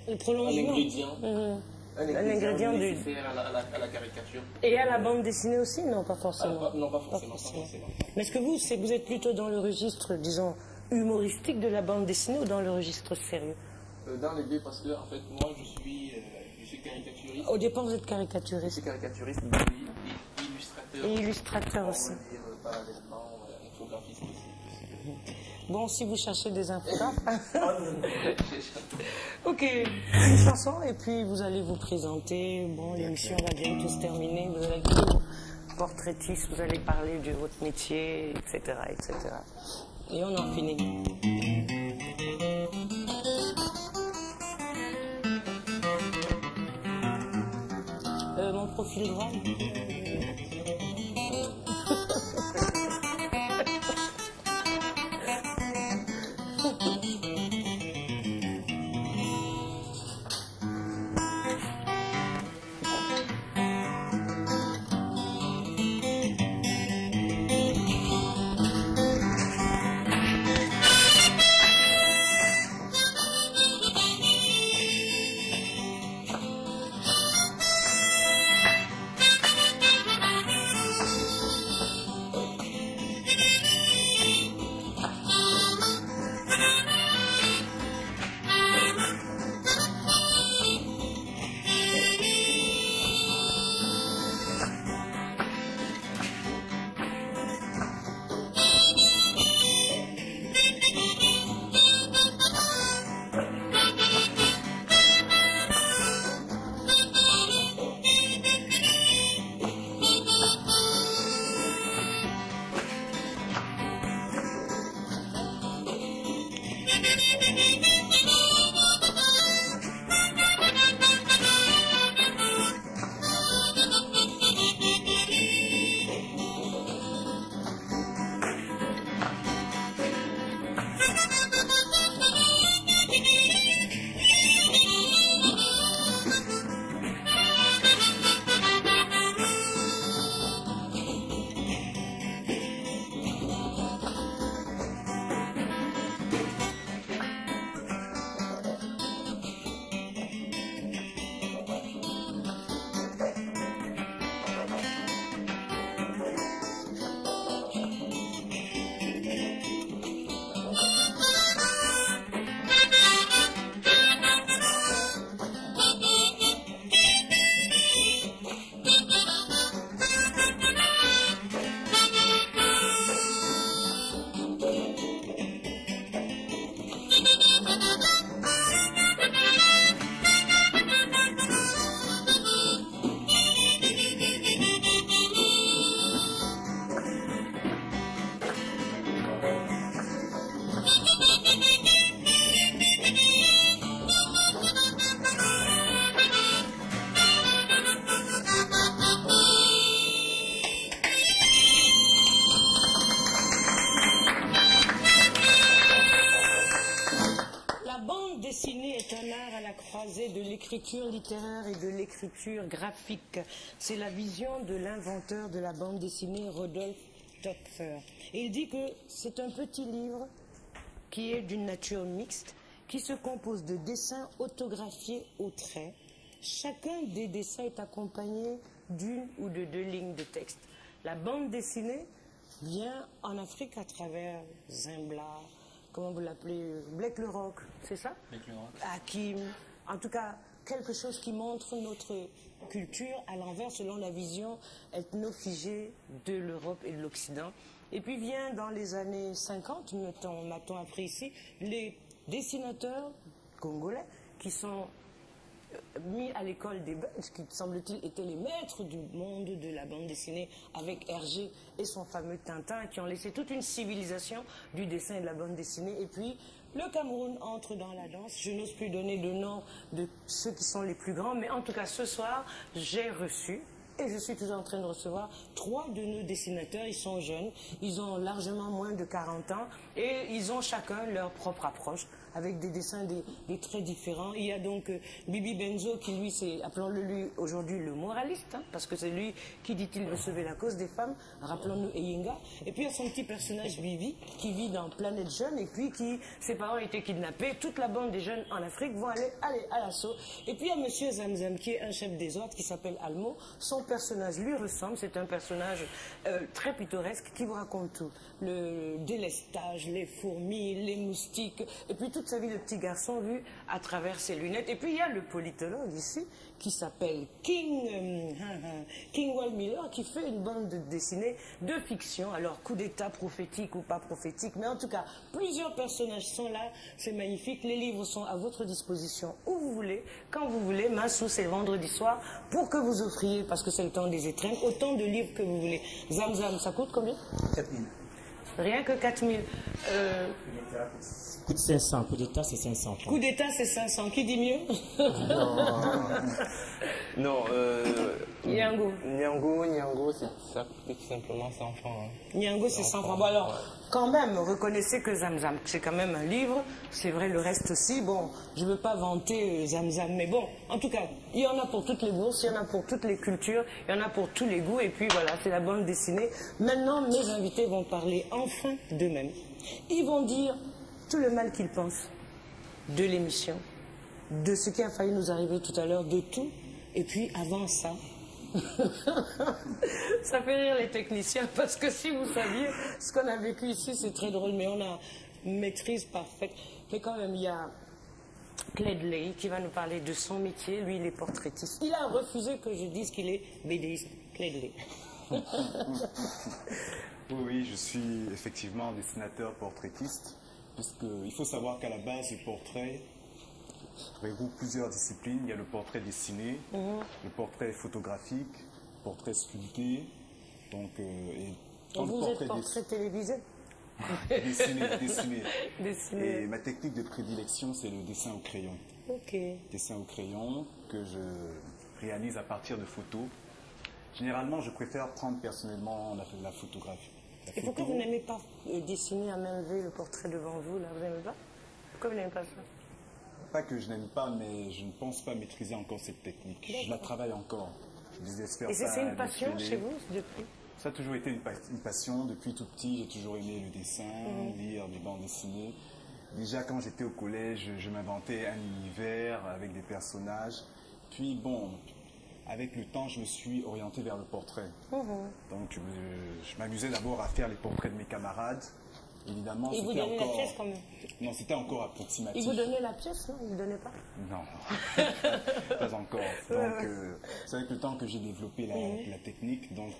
le prolongement. Un ingrédient. Un ingrédient nécessaire à la caricature. Et à la bande dessinée aussi? Non, pas forcément. Non, pas forcément. Mais est-ce que vous êtes plutôt dans le registre, disons, humoristique de la bande dessinée ou dans le registre sérieux? Dans les deux, parce que, en fait, moi, je suis caricaturiste. Au départ, vous êtes caricaturiste. Je suis caricaturiste et illustrateur. Et illustrateur aussi. On va dire, parallèlement, infographiste aussi. Bon, si vous cherchez des infographes. Ok, une chanson et puis vous allez vous présenter. Bon, l'émission va bientôt se terminer. Vous allez être portraitiste, vous allez parler de votre métier, etc., etc. Et on en finit. Mon profil droit. De l'écriture littéraire et de l'écriture graphique. C'est la vision de l'inventeur de la bande dessinée, Rodolphe Töpfer. Et il dit que c'est un petit livre qui est d'une nature mixte, qui se compose de dessins autographiés au trait. Chacun des dessins est accompagné d'une ou de 2 lignes de texte. La bande dessinée vient en Afrique à travers Zimbla, comment vous l'appelez, Black le Rock, c'est ça? Black le Rock. Hakim, en tout cas quelque chose qui montre notre culture à l'envers selon la vision ethno-figée de l'Europe et de l'Occident. Et puis vient dans les années 50, m'a-t-on appris ici, les dessinateurs congolais qui sont mis à l'école des Belges, qui semble-t-il étaient les maîtres du monde de la bande dessinée avec Hergé et son fameux Tintin, qui ont laissé toute une civilisation du dessin et de la bande dessinée. Et puis le Cameroun entre dans la danse. Je n'ose plus donner de nom de ceux qui sont les plus grands, mais en tout cas ce soir j'ai reçu, et je suis toujours en train de recevoir 3 de nos dessinateurs. Ils sont jeunes, ils ont largement moins de 40 ans et ils ont chacun leur propre approche avec des dessins, des traits différents. Il y a donc Bibi Benzo qui lui, c'est, appelons-le lui aujourd'hui le moraliste, hein, parce que c'est lui qui dit-il veut sauver la cause des femmes, rappelons-nous Eyinga. Et puis il y a son petit personnage Bibi qui vit dans Planète Jeune et puis ses parents ont été kidnappés. Toute la bande des jeunes en Afrique vont aller à l'assaut. Et puis il y a Monsieur Zamzam qui est un chef des ordres qui s'appelle Almo. Son personnage lui ressemble, c'est un personnage très pittoresque qui vous raconte tout. Le délestage, les fourmis, les moustiques, et puis toute sa vie de petit garçon vu à travers ses lunettes. Et puis il y a le politologue ici qui s'appelle King Wall Miller qui fait une bande dessinée de fiction. Alors coup d'état prophétique ou pas prophétique, mais en tout cas plusieurs personnages sont là, c'est magnifique. Les livres sont à votre disposition où vous voulez, quand vous voulez. Massou, c'est le vendredi soir pour que vous offriez, parce que c'est le temps des étrennes, autant de livres que vous voulez. Zamzam, ça coûte combien? 4000. Rien que 4000. Coup de 500, coup d'état c'est 500. Coup d'état c'est 500, qui dit mieux? Non, Nyango. Nyango, ça coûte tout simplement 100 francs. Hein. Nyango, c'est 100 francs. Bon, alors, quand même, reconnaissez que Zamzam, c'est quand même un livre. C'est vrai, le reste aussi. Bon, je ne veux pas vanter Zamzam, mais bon, en tout cas, il y en a pour toutes les bourses, il y en a pour toutes les cultures, il y en a pour tous les goûts. Et puis voilà, c'est la bande dessinée. Maintenant, mes invités vont parler enfin d'eux-mêmes. Ils vont dire tout le mal qu'ils pensent de l'émission, de ce qui a failli nous arriver tout à l'heure, de tout. Et puis, avant ça, ça fait rire les techniciens, parce que si vous saviez ce qu'on a vécu ici, c'est très drôle, mais on a une maîtrise parfaite. Mais quand même, il y a Cledley qui va nous parler de son métier. Lui, il est portraitiste. Il a refusé que je dise qu'il est BDiste. Cledley. Oui, je suis effectivement dessinateur portraitiste, puisqu'il faut savoir qu'à la base, le portrait regroupe plusieurs disciplines. Il y a le portrait dessiné, le portrait photographique, le portrait sculpté. Donc, vous êtes portrait télévisé? Dessiné. Dessiné. Et ma technique de prédilection, c'est le dessin au crayon. Ok. Dessin au crayon que je réalise à partir de photos. Généralement, je préfère prendre personnellement la photographie. Et pourquoi vous n'aimez pas dessiner à main levée le portrait devant vous, là? Vous n'aimez pas? Pourquoi vous n'aimez pas ça? Pas que je n'aime pas, mais je ne pense pas maîtriser encore cette technique. Je la travaille encore. Je désespère. Et c'est une passion chez vous depuis? Ça a toujours été une passion. Depuis tout petit, j'ai toujours aimé le dessin, lire des bandes dessinées. Déjà, quand j'étais au collège, je m'inventais un univers avec des personnages. Puis, bon, avec le temps, je me suis orienté vers le portrait. Donc, je m'amusais d'abord à faire les portraits de mes camarades. Évidemment, il vous donnait la pièce quand même? Non, c'était encore approximatif. Il vous donnait la pièce, non? Il ne vous donnait pas? Non, pas encore. Donc, c'est avec le temps que j'ai développé la technique. Donc,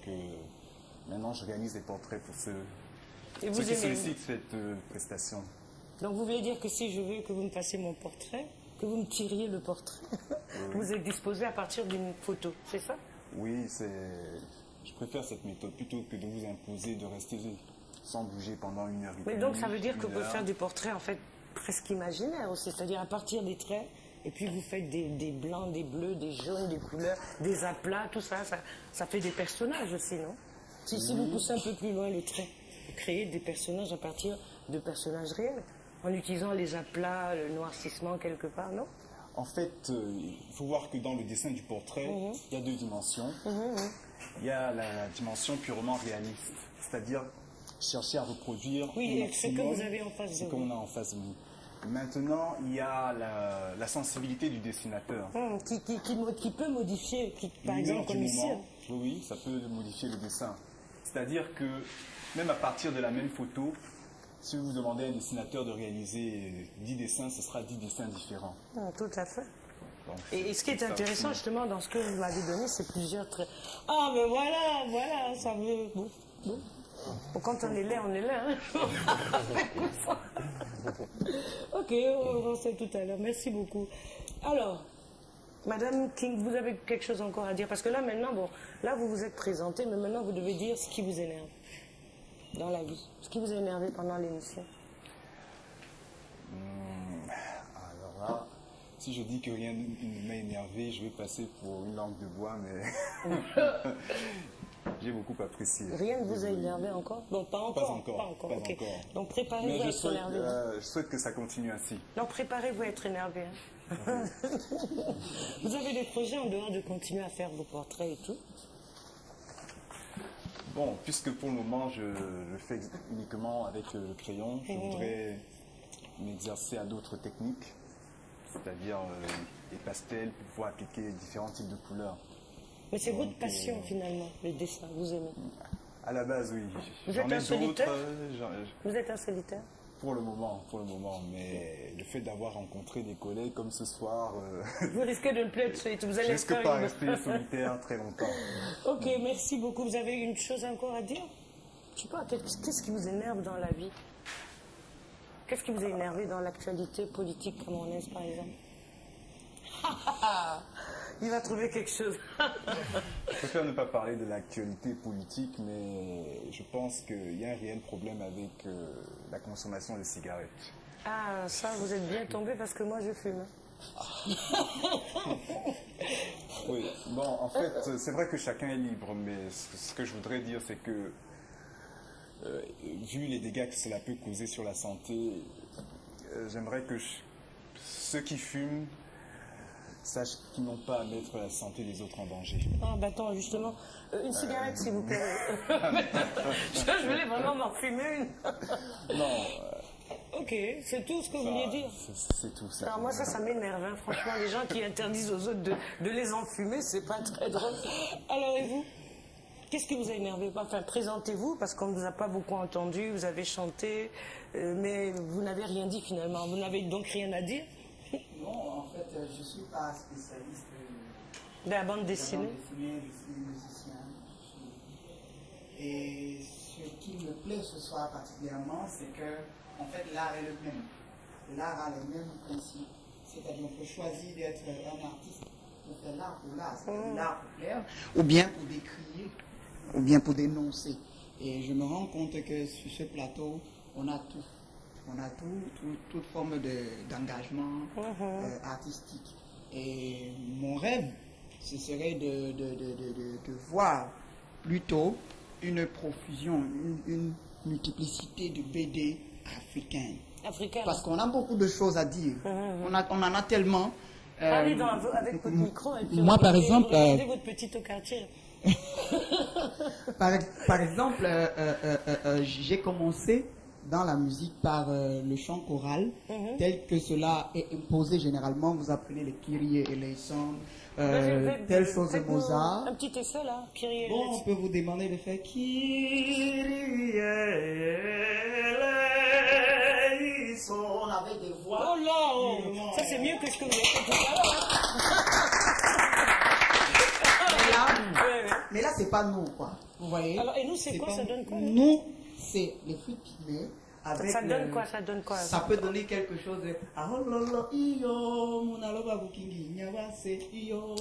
maintenant, je réalise des portraits pour ceux qui sollicitent cette prestation. Donc, vous voulez dire que si je veux que vous me fassiez mon portrait, que vous me tiriez le portrait, vous êtes disposé à partir d'une photo, c'est ça? Oui, je préfère cette méthode plutôt que de vous imposer de rester sans bouger pendant 1 heure et demie. Mais donc ça veut dire que vous pouvez faire du portrait en fait presque imaginaire aussi, c'est-à-dire à partir des traits, et puis vous faites des blancs, des bleus, des jaunes, des couleurs, des aplats, tout ça, ça fait des personnages aussi, non? Si vous poussez un peu plus loin le trait, vous créez des personnages à partir de personnages réels, en utilisant les aplats, le noircissement quelque part, non? En fait, il faut voir que dans le dessin du portrait, il y a 2 dimensions. Il y a la dimension purement réaliste, c'est-à-dire chercher à reproduire oui, au et ce que maximum vous avez en face de ce vous. qu'on a en face de nous. Maintenant, il y a la sensibilité du dessinateur. Qui peut modifier, par exemple, comme ici. Oui, ça peut modifier le dessin. C'est-à-dire que même à partir de la même photo, si vous demandez à un dessinateur de réaliser 10 dessins, ce sera 10 dessins différents. Tout à fait. Donc, et ce qui est intéressant justement dans ce que vous m'avez donné, c'est plusieurs traits. Ah, mais voilà, ça veut... Bon. Quand on est là, on est là. Hein. Ok, on va voir tout à l'heure. Merci beaucoup. Alors, Madame King, vous avez quelque chose encore à dire? Parce que là, maintenant, bon, là, vous vous êtes présentée, mais maintenant, vous devez dire ce qui vous énerve dans la vie. Ce qui vous a énervé pendant l'émission. Alors là, si je dis que rien ne m'a énervé, je vais passer pour une langue de bois, mais j'ai beaucoup apprécié. Rien ne vous a énervé encore? Bon, pas encore. Pas encore. Okay. Donc préparez-vous à être énervé. Je souhaite que ça continue ainsi. Donc préparez-vous à être énervé. Hein. Vous avez des projets en dehors de continuer à faire vos portraits et tout? Bon, puisque pour le moment je le fais uniquement avec le crayon, je voudrais m'exercer à d'autres techniques, c'est-à-dire les pastels pour pouvoir appliquer différents types de couleurs. Mais c'est votre passion finalement, le dessin, vous aimez? À la base, oui. Vous êtes un solitaire? Vous êtes un solitaire? Pour le moment, mais le fait d'avoir rencontré des collègues comme ce soir... Vous risquez de ne plus être solitaire. Vous allez je risque pas rester solitaire très longtemps. Ok, merci beaucoup. Vous avez une chose encore à dire? Je sais pas, qu'est-ce qui vous énerve dans la vie? Qu'est-ce qui vous a énervé dans l'actualité politique camerounaise, par exemple? Il va trouver quelque chose. Je préfère ne pas parler de l'actualité politique, mais je pense qu'il y a un réel problème avec la consommation de cigarettes. Ah, ça, vous êtes bien tombé parce que moi, je fume. Oui, bon, en fait, c'est vrai que chacun est libre, mais ce que je voudrais dire, c'est que, vu les dégâts que cela peut causer sur la santé, j'aimerais que ceux qui fument sachent qu'ils n'ont pas à mettre la santé des autres en danger. Ah, bah attends, justement, une cigarette, s'il vous plaît. Je voulais vraiment m'en fumer une. Non. Ok, c'est tout ce que vous vouliez dire. C'est tout. Alors moi, ça m'énerve, hein. Franchement, les gens qui interdisent aux autres de les enfumer, c'est pas très drôle. Alors, et vous? Qu'est-ce qui vous a énervé? Enfin, présentez-vous, parce qu'on ne vous a pas beaucoup entendu, vous avez chanté, mais vous n'avez rien dit finalement. Vous n'avez donc rien à dire? Non, en fait, je ne suis pas spécialiste de la bande dessinée. Je suis musicien. Et ce qui me plaît ce soir particulièrement, c'est que, en fait, l'art est le même. L'art a les mêmes principes. C'est-à-dire qu'on peut choisir d'être un artiste pour faire l'art pour l'art, c'est-à-dire l'art pour plaire, ou bien pour décrier, ou bien pour dénoncer. Et je me rends compte que sur ce plateau, on a tout. On a toute forme d'engagement artistique. Et mon rêve, ce serait de voir plutôt une profusion, une multiplicité de BD africaines. Parce qu'on a beaucoup de choses à dire. On en a tellement. Allez avec votre micro et puis moi, par exemple, regardez votre petite au quartier. par exemple, j'ai commencé dans la musique par le chant choral, tel que cela est imposé généralement. Vous apprenez les Kyrie et les sons, telle chose de Mozart. Un petit essai là, Kyrie et bon, on peut vous demander de faire Kyrie les sons. On avait des voix. Oh là, ça c'est mieux que ce que vous avez fait tout à l'heure. Mais là, c'est pas nous, quoi. Vous voyez? Alors, et nous, c'est quoi? Ça donne quoi? Nous, c'est les fruits pimés. Ça donne quoi? Ça donne quoi? Ça peut donner quelque chose de ahololo iyo munaloba bukingi nyawase iyo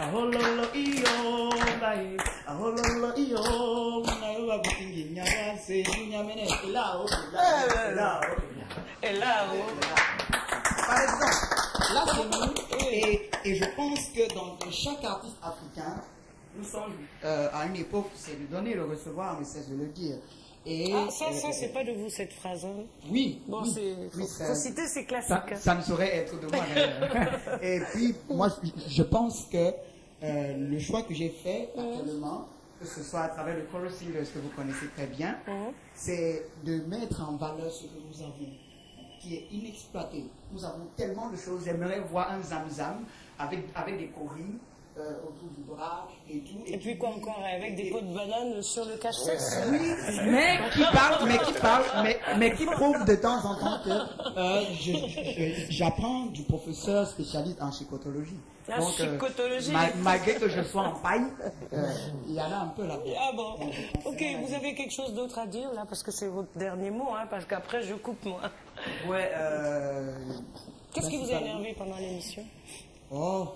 ahololo iyo bai ahololo iyo munaloba bukingi nyawase nyamene elao. Par exemple, là c'est nous et je pense que dans chaque artiste africain, nous sommes à une époque, c'est de donner et de recevoir, mais c'est de le dire. Et, ça c'est pas de vous cette phrase. Hein. Oui. Bon, faut citer, c'est classique. Ça ne saurait être de moi. Et puis, moi, je pense que le choix que j'ai fait actuellement que ce soit à travers le Chorus Singers que vous connaissez très bien, c'est de mettre en valeur ce que nous avons, qui est inexploité. Nous avons tellement de choses. J'aimerais voir un Zamzam avec des choris autour du bras et tout. Et puis quoi encore, avec des pots de banane sur le cache-cesse. Oui, mais qui prouve de temps en temps que j'apprends du professeur spécialiste en chicotologie. La chicotologie. Malgré que je sois en paille, il y en a un peu là-bas. Ah bon, ok, vous avez quelque chose d'autre à dire là, parce que c'est votre dernier mot, hein, parce qu'après je coupe moi. Ouais, qu'est-ce qui vous a énervé pendant l'émission? Oh,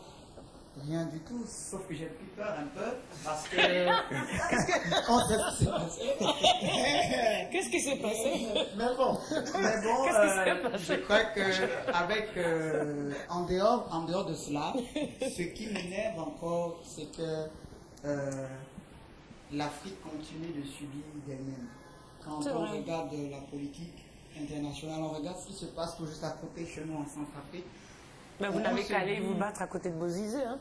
rien du tout, sauf que j'ai pris peur un peu, parce que... Qu'est-ce qui s'est passé? Mais bon, je crois qu'avec, en dehors de cela, ce qui m'énerve encore, c'est que l'Afrique continue de subir d'elle-même. Quand on regarde la politique internationale, on regarde ce qui se passe tout juste à côté chez nous en Centrafrique. Mais vous n'avez qu'à aller vous battre à côté de Bozizé, hein?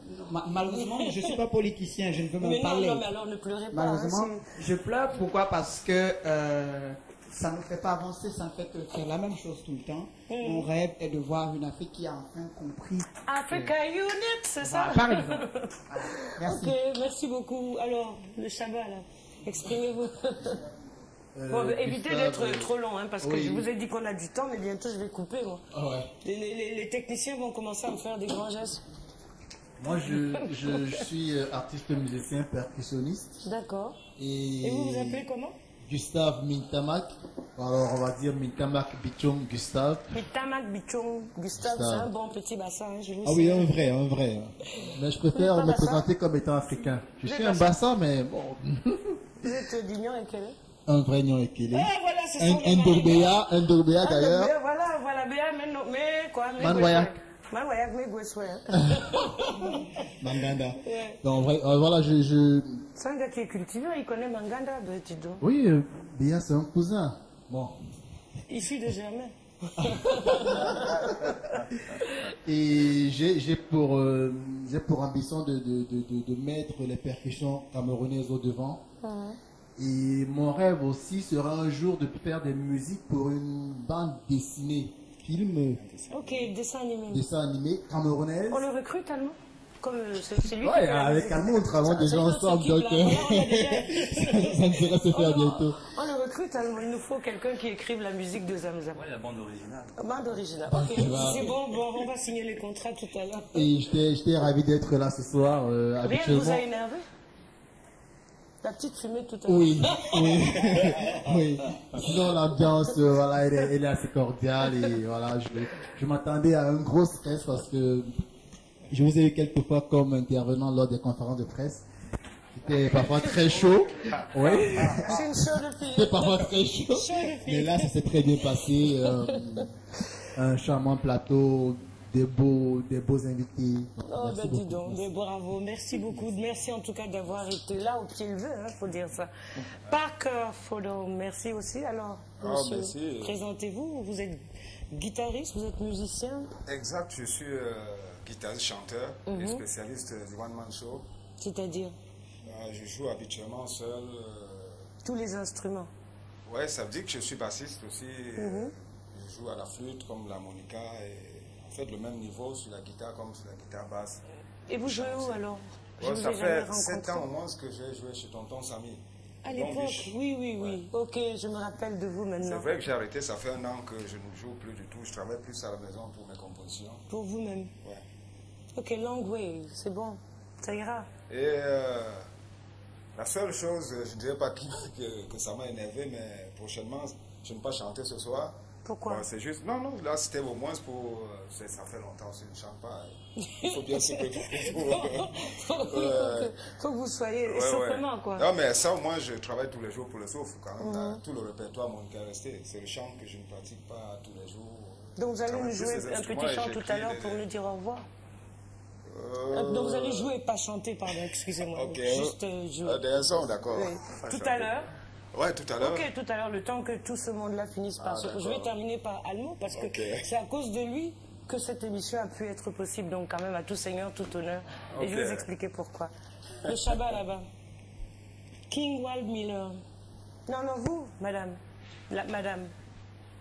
Malheureusement, je ne suis pas politicien, je ne peux même parler. Non, mais alors ne pleurez pas. Malheureusement, je pleure, pourquoi? Parce que ça ne nous fait pas avancer, ça ne fait que faire la même chose tout le temps. Mon rêve est de voir une Afrique qui a enfin compris. Africa Unit, c'est ça? Par exemple. Merci. Ok, merci beaucoup. Alors, le Shabbat, là, exprimez-vous. Bon, évitez d'être trop long, hein, parce que je vous ai dit qu'on a du temps, mais bientôt je vais couper, moi. Ah ouais. Les techniciens vont commencer à me faire des grands gestes. Moi, je suis artiste, musicien, percussionniste. D'accord. Et vous vous appelez comment? Gustave Mintamak. Alors, on va dire Mintamak Bichong Gustave. Mintamak Bichong Gustave, c'est un bon petit bassin, hein, je vous Ah oui, un vrai. Mais je préfère me présenter comme étant africain. Je suis un bassin, mais bon. Vous êtes d'Union et quel est? Un vrai Nyon Ekele. Ah, voilà, c'est ça. Un Dorbéa d'ailleurs. Voilà, Béa, mais quoi? Manwayak. Manwayak, mais Gweswe. Manganda. Donc, voilà, C'est un gars qui est cultivé, il connaît Manganda, dis donc. Oui, Béa, c'est un cousin. Bon. Issu de Germain. Et j'ai pour ambition de mettre les percussions camerounaises au devant. Et mon rêve aussi sera un jour de faire des musiques pour une bande dessinée, film. Ok, dessin animé. Dessin animé camerounaise. On le recrute allemand? Comme c'est lui. Ouais, avec Allemand, on travaille déjà ensemble, donc ça ne saurait se faire bientôt. On le recrute allemand, il nous faut quelqu'un qui écrive la musique de Zamzam. Ouais, la bande originale. Bande originale, ok. C'est bon, on va signer les contrats tout à l'heure. Et j'étais ravi d'être là ce soir. Rien ne vous a énervé? La petite fumée tout à l'heure. Oui. Sinon, l'ambiance, voilà, elle est assez cordiale et voilà, je m'attendais à un gros stress parce que je vous ai eu quelques fois comme intervenant lors des conférences de presse. C'était parfois très chaud. Oui. C'est une show de fille. C'était parfois très chaud. Mais là, ça s'est très bien passé. Un charmant plateau. Des beaux invités. Oh, ben dis donc, bravo, merci beaucoup. Merci en tout cas d'avoir été là au pied levé, il faut dire ça. Parker Fodo, merci aussi. Alors, monsieur, présentez-vous. Vous êtes guitariste, vous êtes musicien? Exact, je suis guitariste, chanteur et spécialiste du one-man show. C'est-à-dire? Je joue habituellement seul. Tous les instruments? Ouais, ça veut dire que je suis bassiste aussi. Je joue à la flûte comme l'harmonica et fait le même niveau sur la guitare comme sur la guitare basse. Et vous jouez où alors? Ça fait 7 ans au moins que j'ai joué chez Tonton Samy. À l'époque, oui. Ouais. Ok, je me rappelle de vous maintenant. C'est vrai que j'ai arrêté, ça fait 1 an que je ne joue plus du tout. Je travaille plus à la maison pour mes compositions. Pour vous-même? Ouais. Ok, long way, c'est bon, ça ira. Et la seule chose, je ne dirais pas que ça m'a énervé, mais prochainement, je ne vais pas chanter ce soir. Pourquoi? C'est juste, non, là c'était au moins pour, ça fait longtemps que je ne chante pas. Il faut bien se faut que vous soyez simplement quoi. Non mais ça au moins je travaille tous les jours pour le souffle quand même. Tout le répertoire mon est resté. C'est le chant que je ne pratique pas tous les jours. Donc vous allez nous jouer un petit chant tout à l'heure pour nous dire au revoir. Donc vous allez jouer, pas chanter, pardon, excusez-moi. Ok. Juste jouer. Des sons, d'accord. Oui. Tout à l'heure. Ouais, tout à l'heure. Ok, tout à l'heure, le temps que tout ce monde-là finisse par se... Je vais terminer par Allemand parce que c'est à cause de lui que cette émission a pu être possible. Donc quand même, à tout seigneur, tout honneur. Et je vais vous expliquer pourquoi. Le Shabbat là-bas. Kingwall Miller. Non, non, vous, madame. Madame.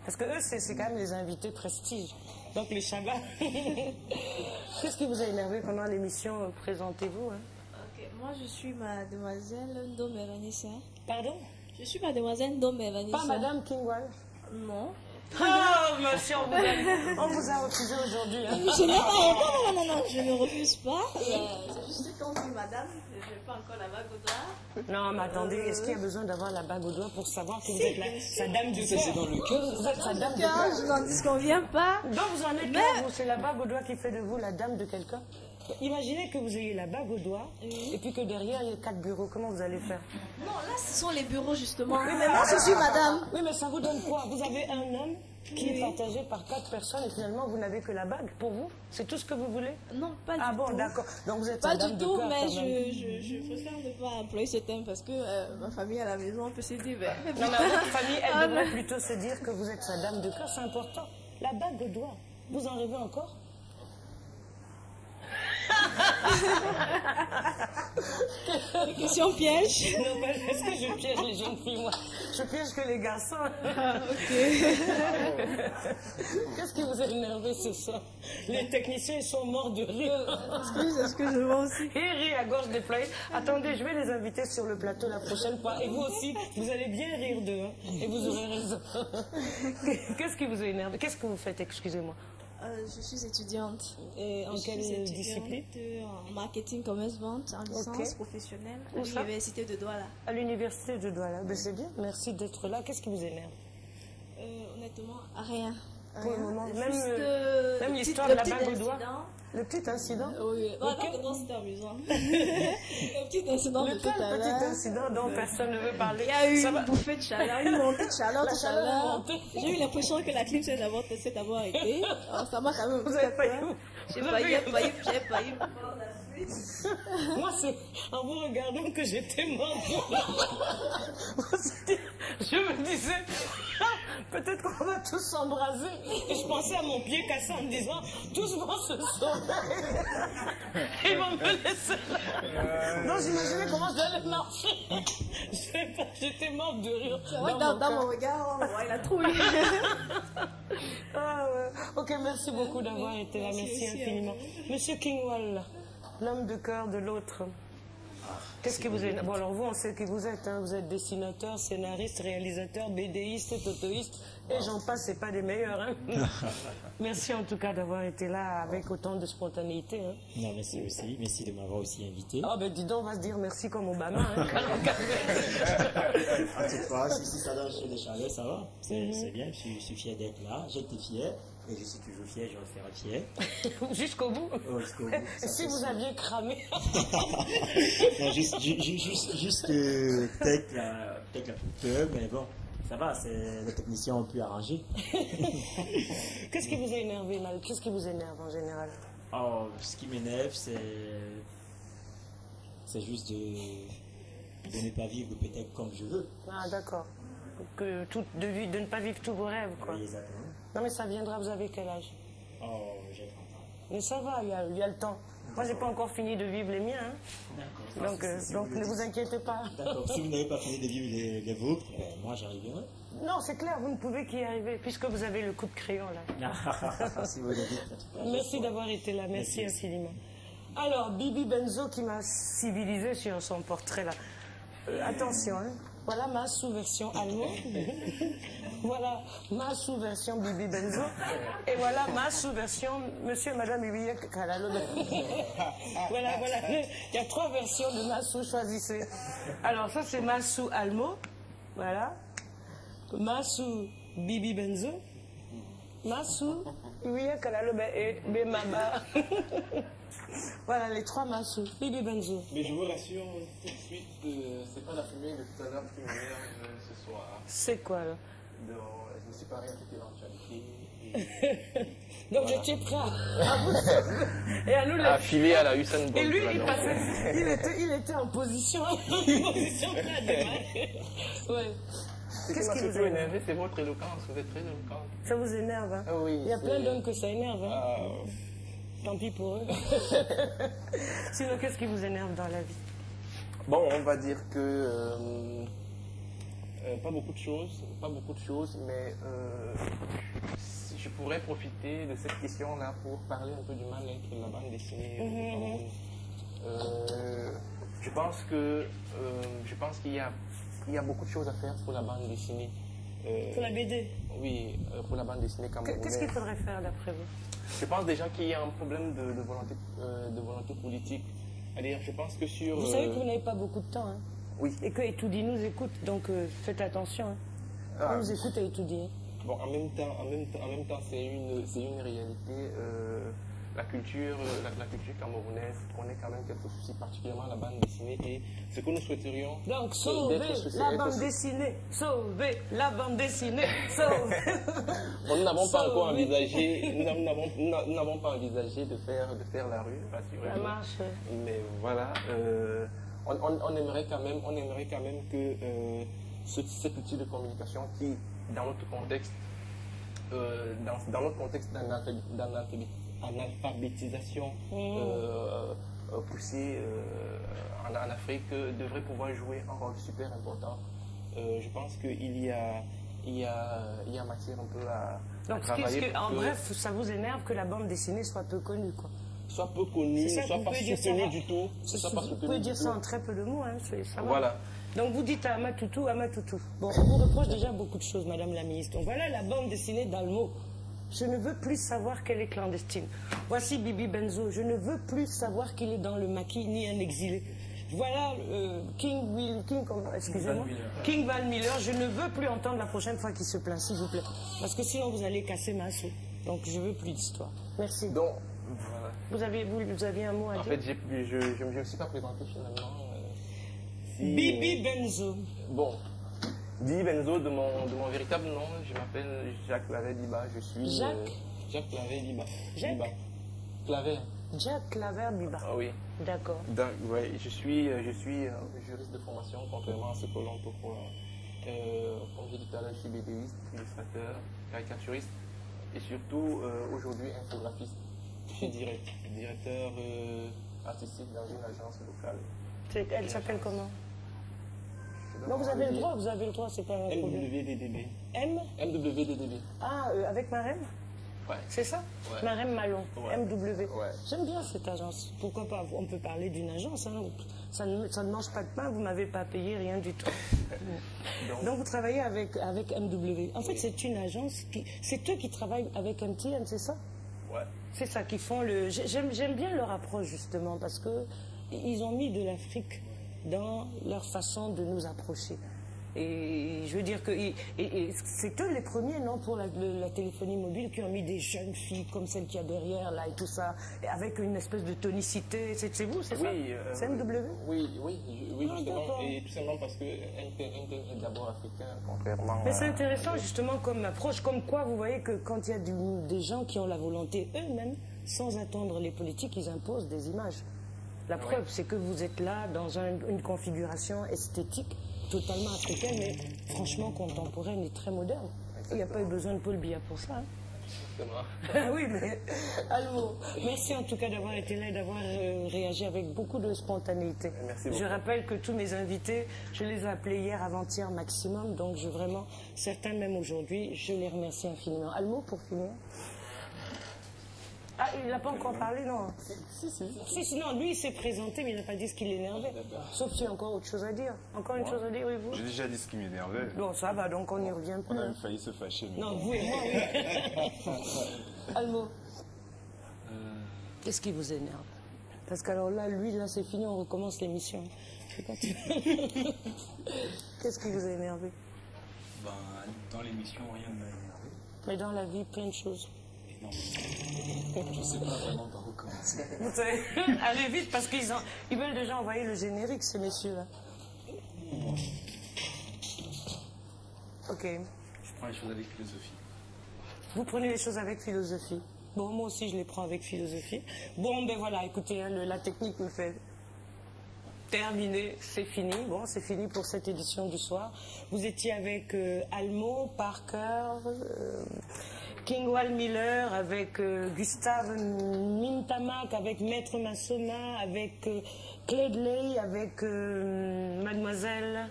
Parce que eux, c'est quand même les invités prestige. Donc les Chagas. Qu'est-ce qui vous a énervé pendant l'émission? Présentez-vous. Hein. Ok, moi je suis mademoiselle Ndome Vanessa. Pardon? Je suis mademoiselle Ndome Vanessa. Pas madame Kingwall? Non. Oh, monsieur, on vous a refusé aujourd'hui. Hein. Je n'ai pas. Non, je ne refuse pas. C'est juste quand on dit madame, je n'ai pas encore la bague au doigt. Non, mais attendez, est-ce qu'il y a besoin d'avoir la bague au doigt pour savoir que vous êtes sa dame du cœur? C'est dans le cœur. Vous êtes sa dame du Car cœur. je n'en disconviens pas. Donc vous en êtes là, vous, c'est la bague au doigt qui fait de vous la dame de quelqu'un. Imaginez que vous ayez la bague au doigt et puis que derrière il y a 4 bureaux. Comment vous allez faire? Non, là ce sont les bureaux justement. Oui, mais moi je suis madame. Oui, mais ça vous donne quoi? Vous avez un homme qui est partagé par 4 personnes et finalement vous n'avez que la bague pour vous? C'est tout ce que vous voulez? Non, pas du tout. Ah bon, d'accord. Donc vous êtes pas sa dame du de tout, cœur, mais quand même. je préfère ne pas employer ce thème parce que ma famille à la maison peut se dire. Non, mais votre famille, elle devrait plutôt se dire que vous êtes sa dame de cœur, c'est important. La bague au doigt, vous en rêvez encore? Question piège. Non, parce que je piège les jeunes filles, moi. Je piège que les garçons. Ok. Qu'est-ce qui vous a énervé ce soir? Les techniciens, ils sont morts de rire. Est-ce que je vois aussi? Ils rient à gorge déployée. Attendez, je vais les inviter sur le plateau la prochaine fois. Et vous aussi, vous allez bien rire d'eux. Hein, et vous aurez raison. Qu'est-ce qui vous a énervé? Qu'est-ce que vous faites, excusez-moi? Je suis étudiante. Et en quelle discipline? En marketing, commerce, vente, en licence professionnelle à l'université de Douala. À l'université de Douala, ben c'est bien, merci d'être là. Qu'est-ce qui vous énerve? Honnêtement, rien. Pour le moment, Juste, même l'histoire de la bague au doigt. Le petit incident? Oui, non, c'était amusant. Le petit incident de tout à l'heure. Le petit incident dont personne ne veut parler. Il y a eu une bouffée de chaleur, une montée de chaleur tout à l'heure. J'ai eu l'impression que la clim s'est d'abord été. Alors, ça m'a quand même un peu fait peur. J'ai failli me prendre la fuite. Moi, c'est en vous regardant que j'étais morte. Je me disais, peut-être qu'on va tous s'embraser. Et je pensais à mon pied cassé en me disant, tous vont se sauver. Ils vont me laisser là. Donc j'imaginais comment j'allais marcher. Je sais pas, j'étais morte de rire. Dans mon regard, on voit la trouille. Ah ouais. Ok, merci beaucoup d'avoir été là. Merci infiniment. Monsieur Kingwall, l'homme de cœur de l'autre. Qu'est-ce que vous êtes? Bon, alors vous, on sait qui vous êtes. Hein. Vous êtes dessinateur, scénariste, réalisateur, BDiste, totoïste, et j'en passe, c'est pas des meilleurs. Hein. Merci en tout cas d'avoir été là avec autant de spontanéité. Hein. Non, merci aussi. Merci de m'avoir aussi invité. Ah, ben dis donc, on va se dire merci comme Obama. Hein, en tout cas, si ça donne chez les chalets, ça va. C'est bien, je suis fier d'être là. J'étais fier. Et je suis toujours fier, je resterai fier. Jusqu'au bout. Oh, jusqu'au bout. Si vous aviez cramé. Non, juste peut-être la peur, mais bon, ça va, les techniciens ont pu arranger. Qu'est-ce qui vous a énervé, Mal? Qu'est-ce qui vous énerve en général? Oh, ce qui m'énerve, c'est juste de ne pas vivre peut-être comme je veux. Ah, d'accord. De ne pas vivre tous vos rêves, quoi. Oui, exactement. Non, mais ça viendra, vous avez quel âge? Oh, j'ai 30 ans. Mais ça va, il y a le temps. Moi, j'ai pas encore fini de vivre les miens. Hein. D'accord. Donc ne vous inquiétez pas. D'accord. Si vous n'avez pas fini de vivre les vôtres, ben, moi, j'arriverai. Non, c'est clair, vous ne pouvez qu'y arriver, puisque vous avez le coup de crayon, là. Si vous le dites. Merci d'avoir été là, merci infiniment. Alors, Bibi Benzo qui m'a civilisé sur son portrait, là. Attention, hein. Voilà ma sous-version allemande. Voilà ma sous-version Bibi Benzo. Et voilà ma sous-version Monsieur et Madame Ibiye Kalalo. Voilà. Il y a 3 versions de ma sous, choisissez. Alors ça c'est ma sous Almo. Voilà. Ma sous Bibi Benzo. Ma sous Ibiye Kalalo et Bemaba. Voilà les 3 massous. Bibi Benzo. Mais je vous rassure tout de suite, c'est pas la fumée de tout à l'heure qui m'énerve ce soir. C'est quoi là? Non, je me suis pas rien fait l'éventualité. Donc voilà. j'étais prêt à vous et à nous affilié à la Usain Bolt. Et lui, il était en position prête à démarrer. Ouais. Qu'est-ce qui vous énerve? C'est votre éloquence, vous êtes très éloquente. Ça vous énerve, hein? Ah oui. Il y a plein d'hommes que ça énerve, hein? Tant pis pour eux. Sinon, qu'est-ce qui vous énerve dans la vie? Bon, on va dire que pas beaucoup de choses, mais si je pourrais profiter de cette question-là pour parler un peu du mal-être de la bande dessinée. Je pense qu'il y a beaucoup de choses à faire pour la bande dessinée. Pour la BD? Oui, pour la bande dessinée camerounaise. Qu'est-ce qu'il faudrait faire d'après vous? Je pense déjà qu'il y a un problème de volonté politique. C'est-à-dire, je pense que sur... Vous savez que vous n'avez pas beaucoup de temps, hein? Oui. Et que Etoudi nous écoute, donc faites attention. Hein? On nous écoute à Etoudi. Hein? Bon, en même temps, c'est une réalité. La culture camerounaise connaît quand même quelques soucis, particulièrement la bande dessinée. Et ce que nous souhaiterions... Donc, sauver la bande dessinée, sauver la bande dessinée, sauver... Bon, nous n'avons pas encore envisagé, nous n'avons pas envisagé de faire la rue, rassurez-vous. Ça marche. Mais voilà, on aimerait quand même que cet outil de communication qui, dans notre contexte, d'analphabétisation poussée en Afrique, devrait pouvoir jouer un rôle super important. Je pense qu'il y a matière un peu à travailler. En bref, ça vous énerve que la bande dessinée soit peu connue, quoi. Soit peu connue, soit pas soutenue du tout. Vous pouvez dire ça en très peu de mots, hein, ça va. Voilà. Donc vous dites à Amatoutou. Bon, on vous reproche déjà beaucoup de choses, Madame la Ministre. Donc voilà la bande dessinée d'Almo. Je ne veux plus savoir qu'elle est clandestine. Voici Bibi Benzo. Je ne veux plus savoir qu'il est dans le maquis ni un exilé. Voilà King Van Miller. Je ne veux plus entendre la prochaine fois qu'il se plaint, s'il vous plaît. Parce que sinon vous allez casser ma soupe. Donc je ne veux plus d'histoire. Merci. Donc, voilà. Vous aviez un mot à dire? En fait, je ne me suis pas présenté finalement. Bibi Benzo. Bon. Bibi Benzo, de mon véritable nom, je m'appelle Jacques Claver Biba. Je suis Jacques Claver Biba. Jacques Claver. Jacques Claver Biba. Ah oui. D'accord. Ouais, je suis juriste de formation, contrairement à ce que l'on peut croire. Comme j'ai dit tout à l'heure, je suis BDiste, illustrateur, caricaturiste et surtout aujourd'hui infographiste. Je suis directeur artistique dans une agence locale. Elle s'appelle comment? Non, vous avez le droit, c'est pas un problème. MWDDB. MWDDB. Ah, avec Marème? Ouais. C'est ça? Ouais. Marème Malon, ouais. MW. Ouais. J'aime bien cette agence. Pourquoi pas? On peut parler d'une agence. Hein. Ça ne mange pas de pain, vous ne m'avez pas payé, rien du tout. Donc vous travaillez avec MW. En fait, c'est une agence qui... C'est eux qui travaillent avec MTN, c'est ça? Ouais. C'est ça, qui font le... J'aime bien leur approche, justement, parce que ils ont mis de l'Afrique dans leur façon de nous approcher. Et je veux dire que c'est eux les premiers, non, pour la téléphonie mobile, qui ont mis des jeunes filles comme celle qu'il y a derrière, là, et tout ça, et avec une espèce de tonicité. C'est vous, c'est ça? C'est MW? Oui, justement, et tout simplement parce que MTN est d'abord africain, contrairement Mais c'est intéressant, justement, comme approche, comme quoi, vous voyez que quand il y a des gens qui ont la volonté eux-mêmes, sans attendre les politiques, ils imposent des images. La preuve, c'est que vous êtes là dans une configuration esthétique totalement africaine, mais franchement contemporaine et très moderne. Il n'y a pas eu besoin de Paul Biya pour ça. Hein. Oui, mais allô, merci en tout cas d'avoir été là et d'avoir réagi avec beaucoup de spontanéité. Merci beaucoup. Je rappelle que tous mes invités, je les ai appelés hier, avant-hier maximum, donc vraiment, certains même aujourd'hui, je les remercie infiniment. Almo, pour finir? Ah, il n'a pas encore parlé, non? Si, non, lui, il s'est présenté, mais il n'a pas dit ce qui l'énervait. Sauf s'il y a encore autre chose à dire. Encore une chose à dire, oui, vous? J'ai déjà dit ce qui m'énervait. Bon, ça va, donc on n'y revient plus. On a même failli se fâcher. Mais non, vous et moi, oui. Almo, qu'est-ce qui vous énerve? Parce qu'alors là, lui, là, c'est fini, on recommence l'émission. Qu'est-ce qui vous a énervé? Dans l'émission, rien ne m'a énervé. Mais dans la vie, plein de choses. Non. Je ne sais pas vraiment par où commencer. Vous savez, allez vite parce qu'ils veulent déjà envoyer le générique, ces messieurs-là. Ok. Je prends les choses avec philosophie. Vous prenez les choses avec philosophie. Bon, moi aussi, je les prends avec philosophie. Bon, ben voilà, écoutez, hein, la technique me fait... terminé, c'est fini. Bon, c'est fini pour cette édition du soir. Vous étiez avec Almo, Parker, Kingwall Miller, avec Gustave Mintamak, avec Maître Massoma, avec Cledley, avec Mademoiselle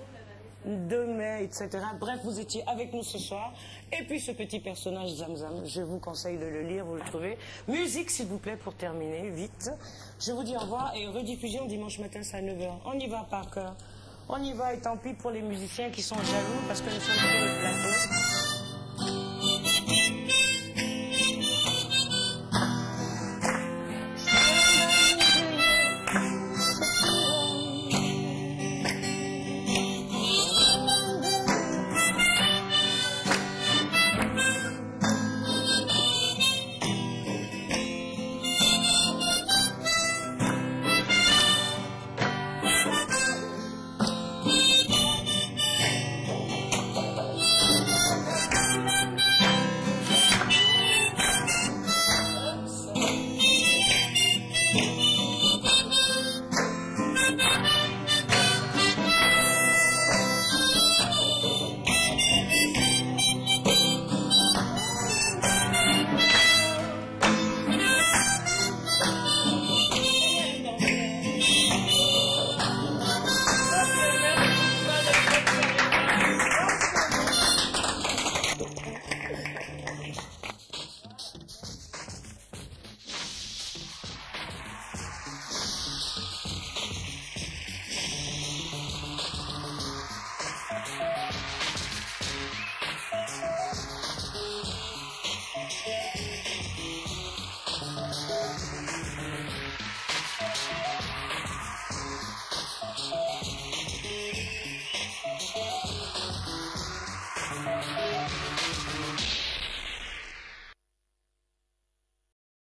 Demey, etc. Bref, vous étiez avec nous ce soir. Et puis ce petit personnage Zamzam, je vous conseille de le lire, vous le trouvez. Musique, s'il vous plaît, pour terminer, vite. Je vous dis au revoir et rediffusion dimanche matin, c'est à 9h. On y va, Parker. On y va, et tant pis pour les musiciens qui sont jaloux parce que nous sommes sur le plateau.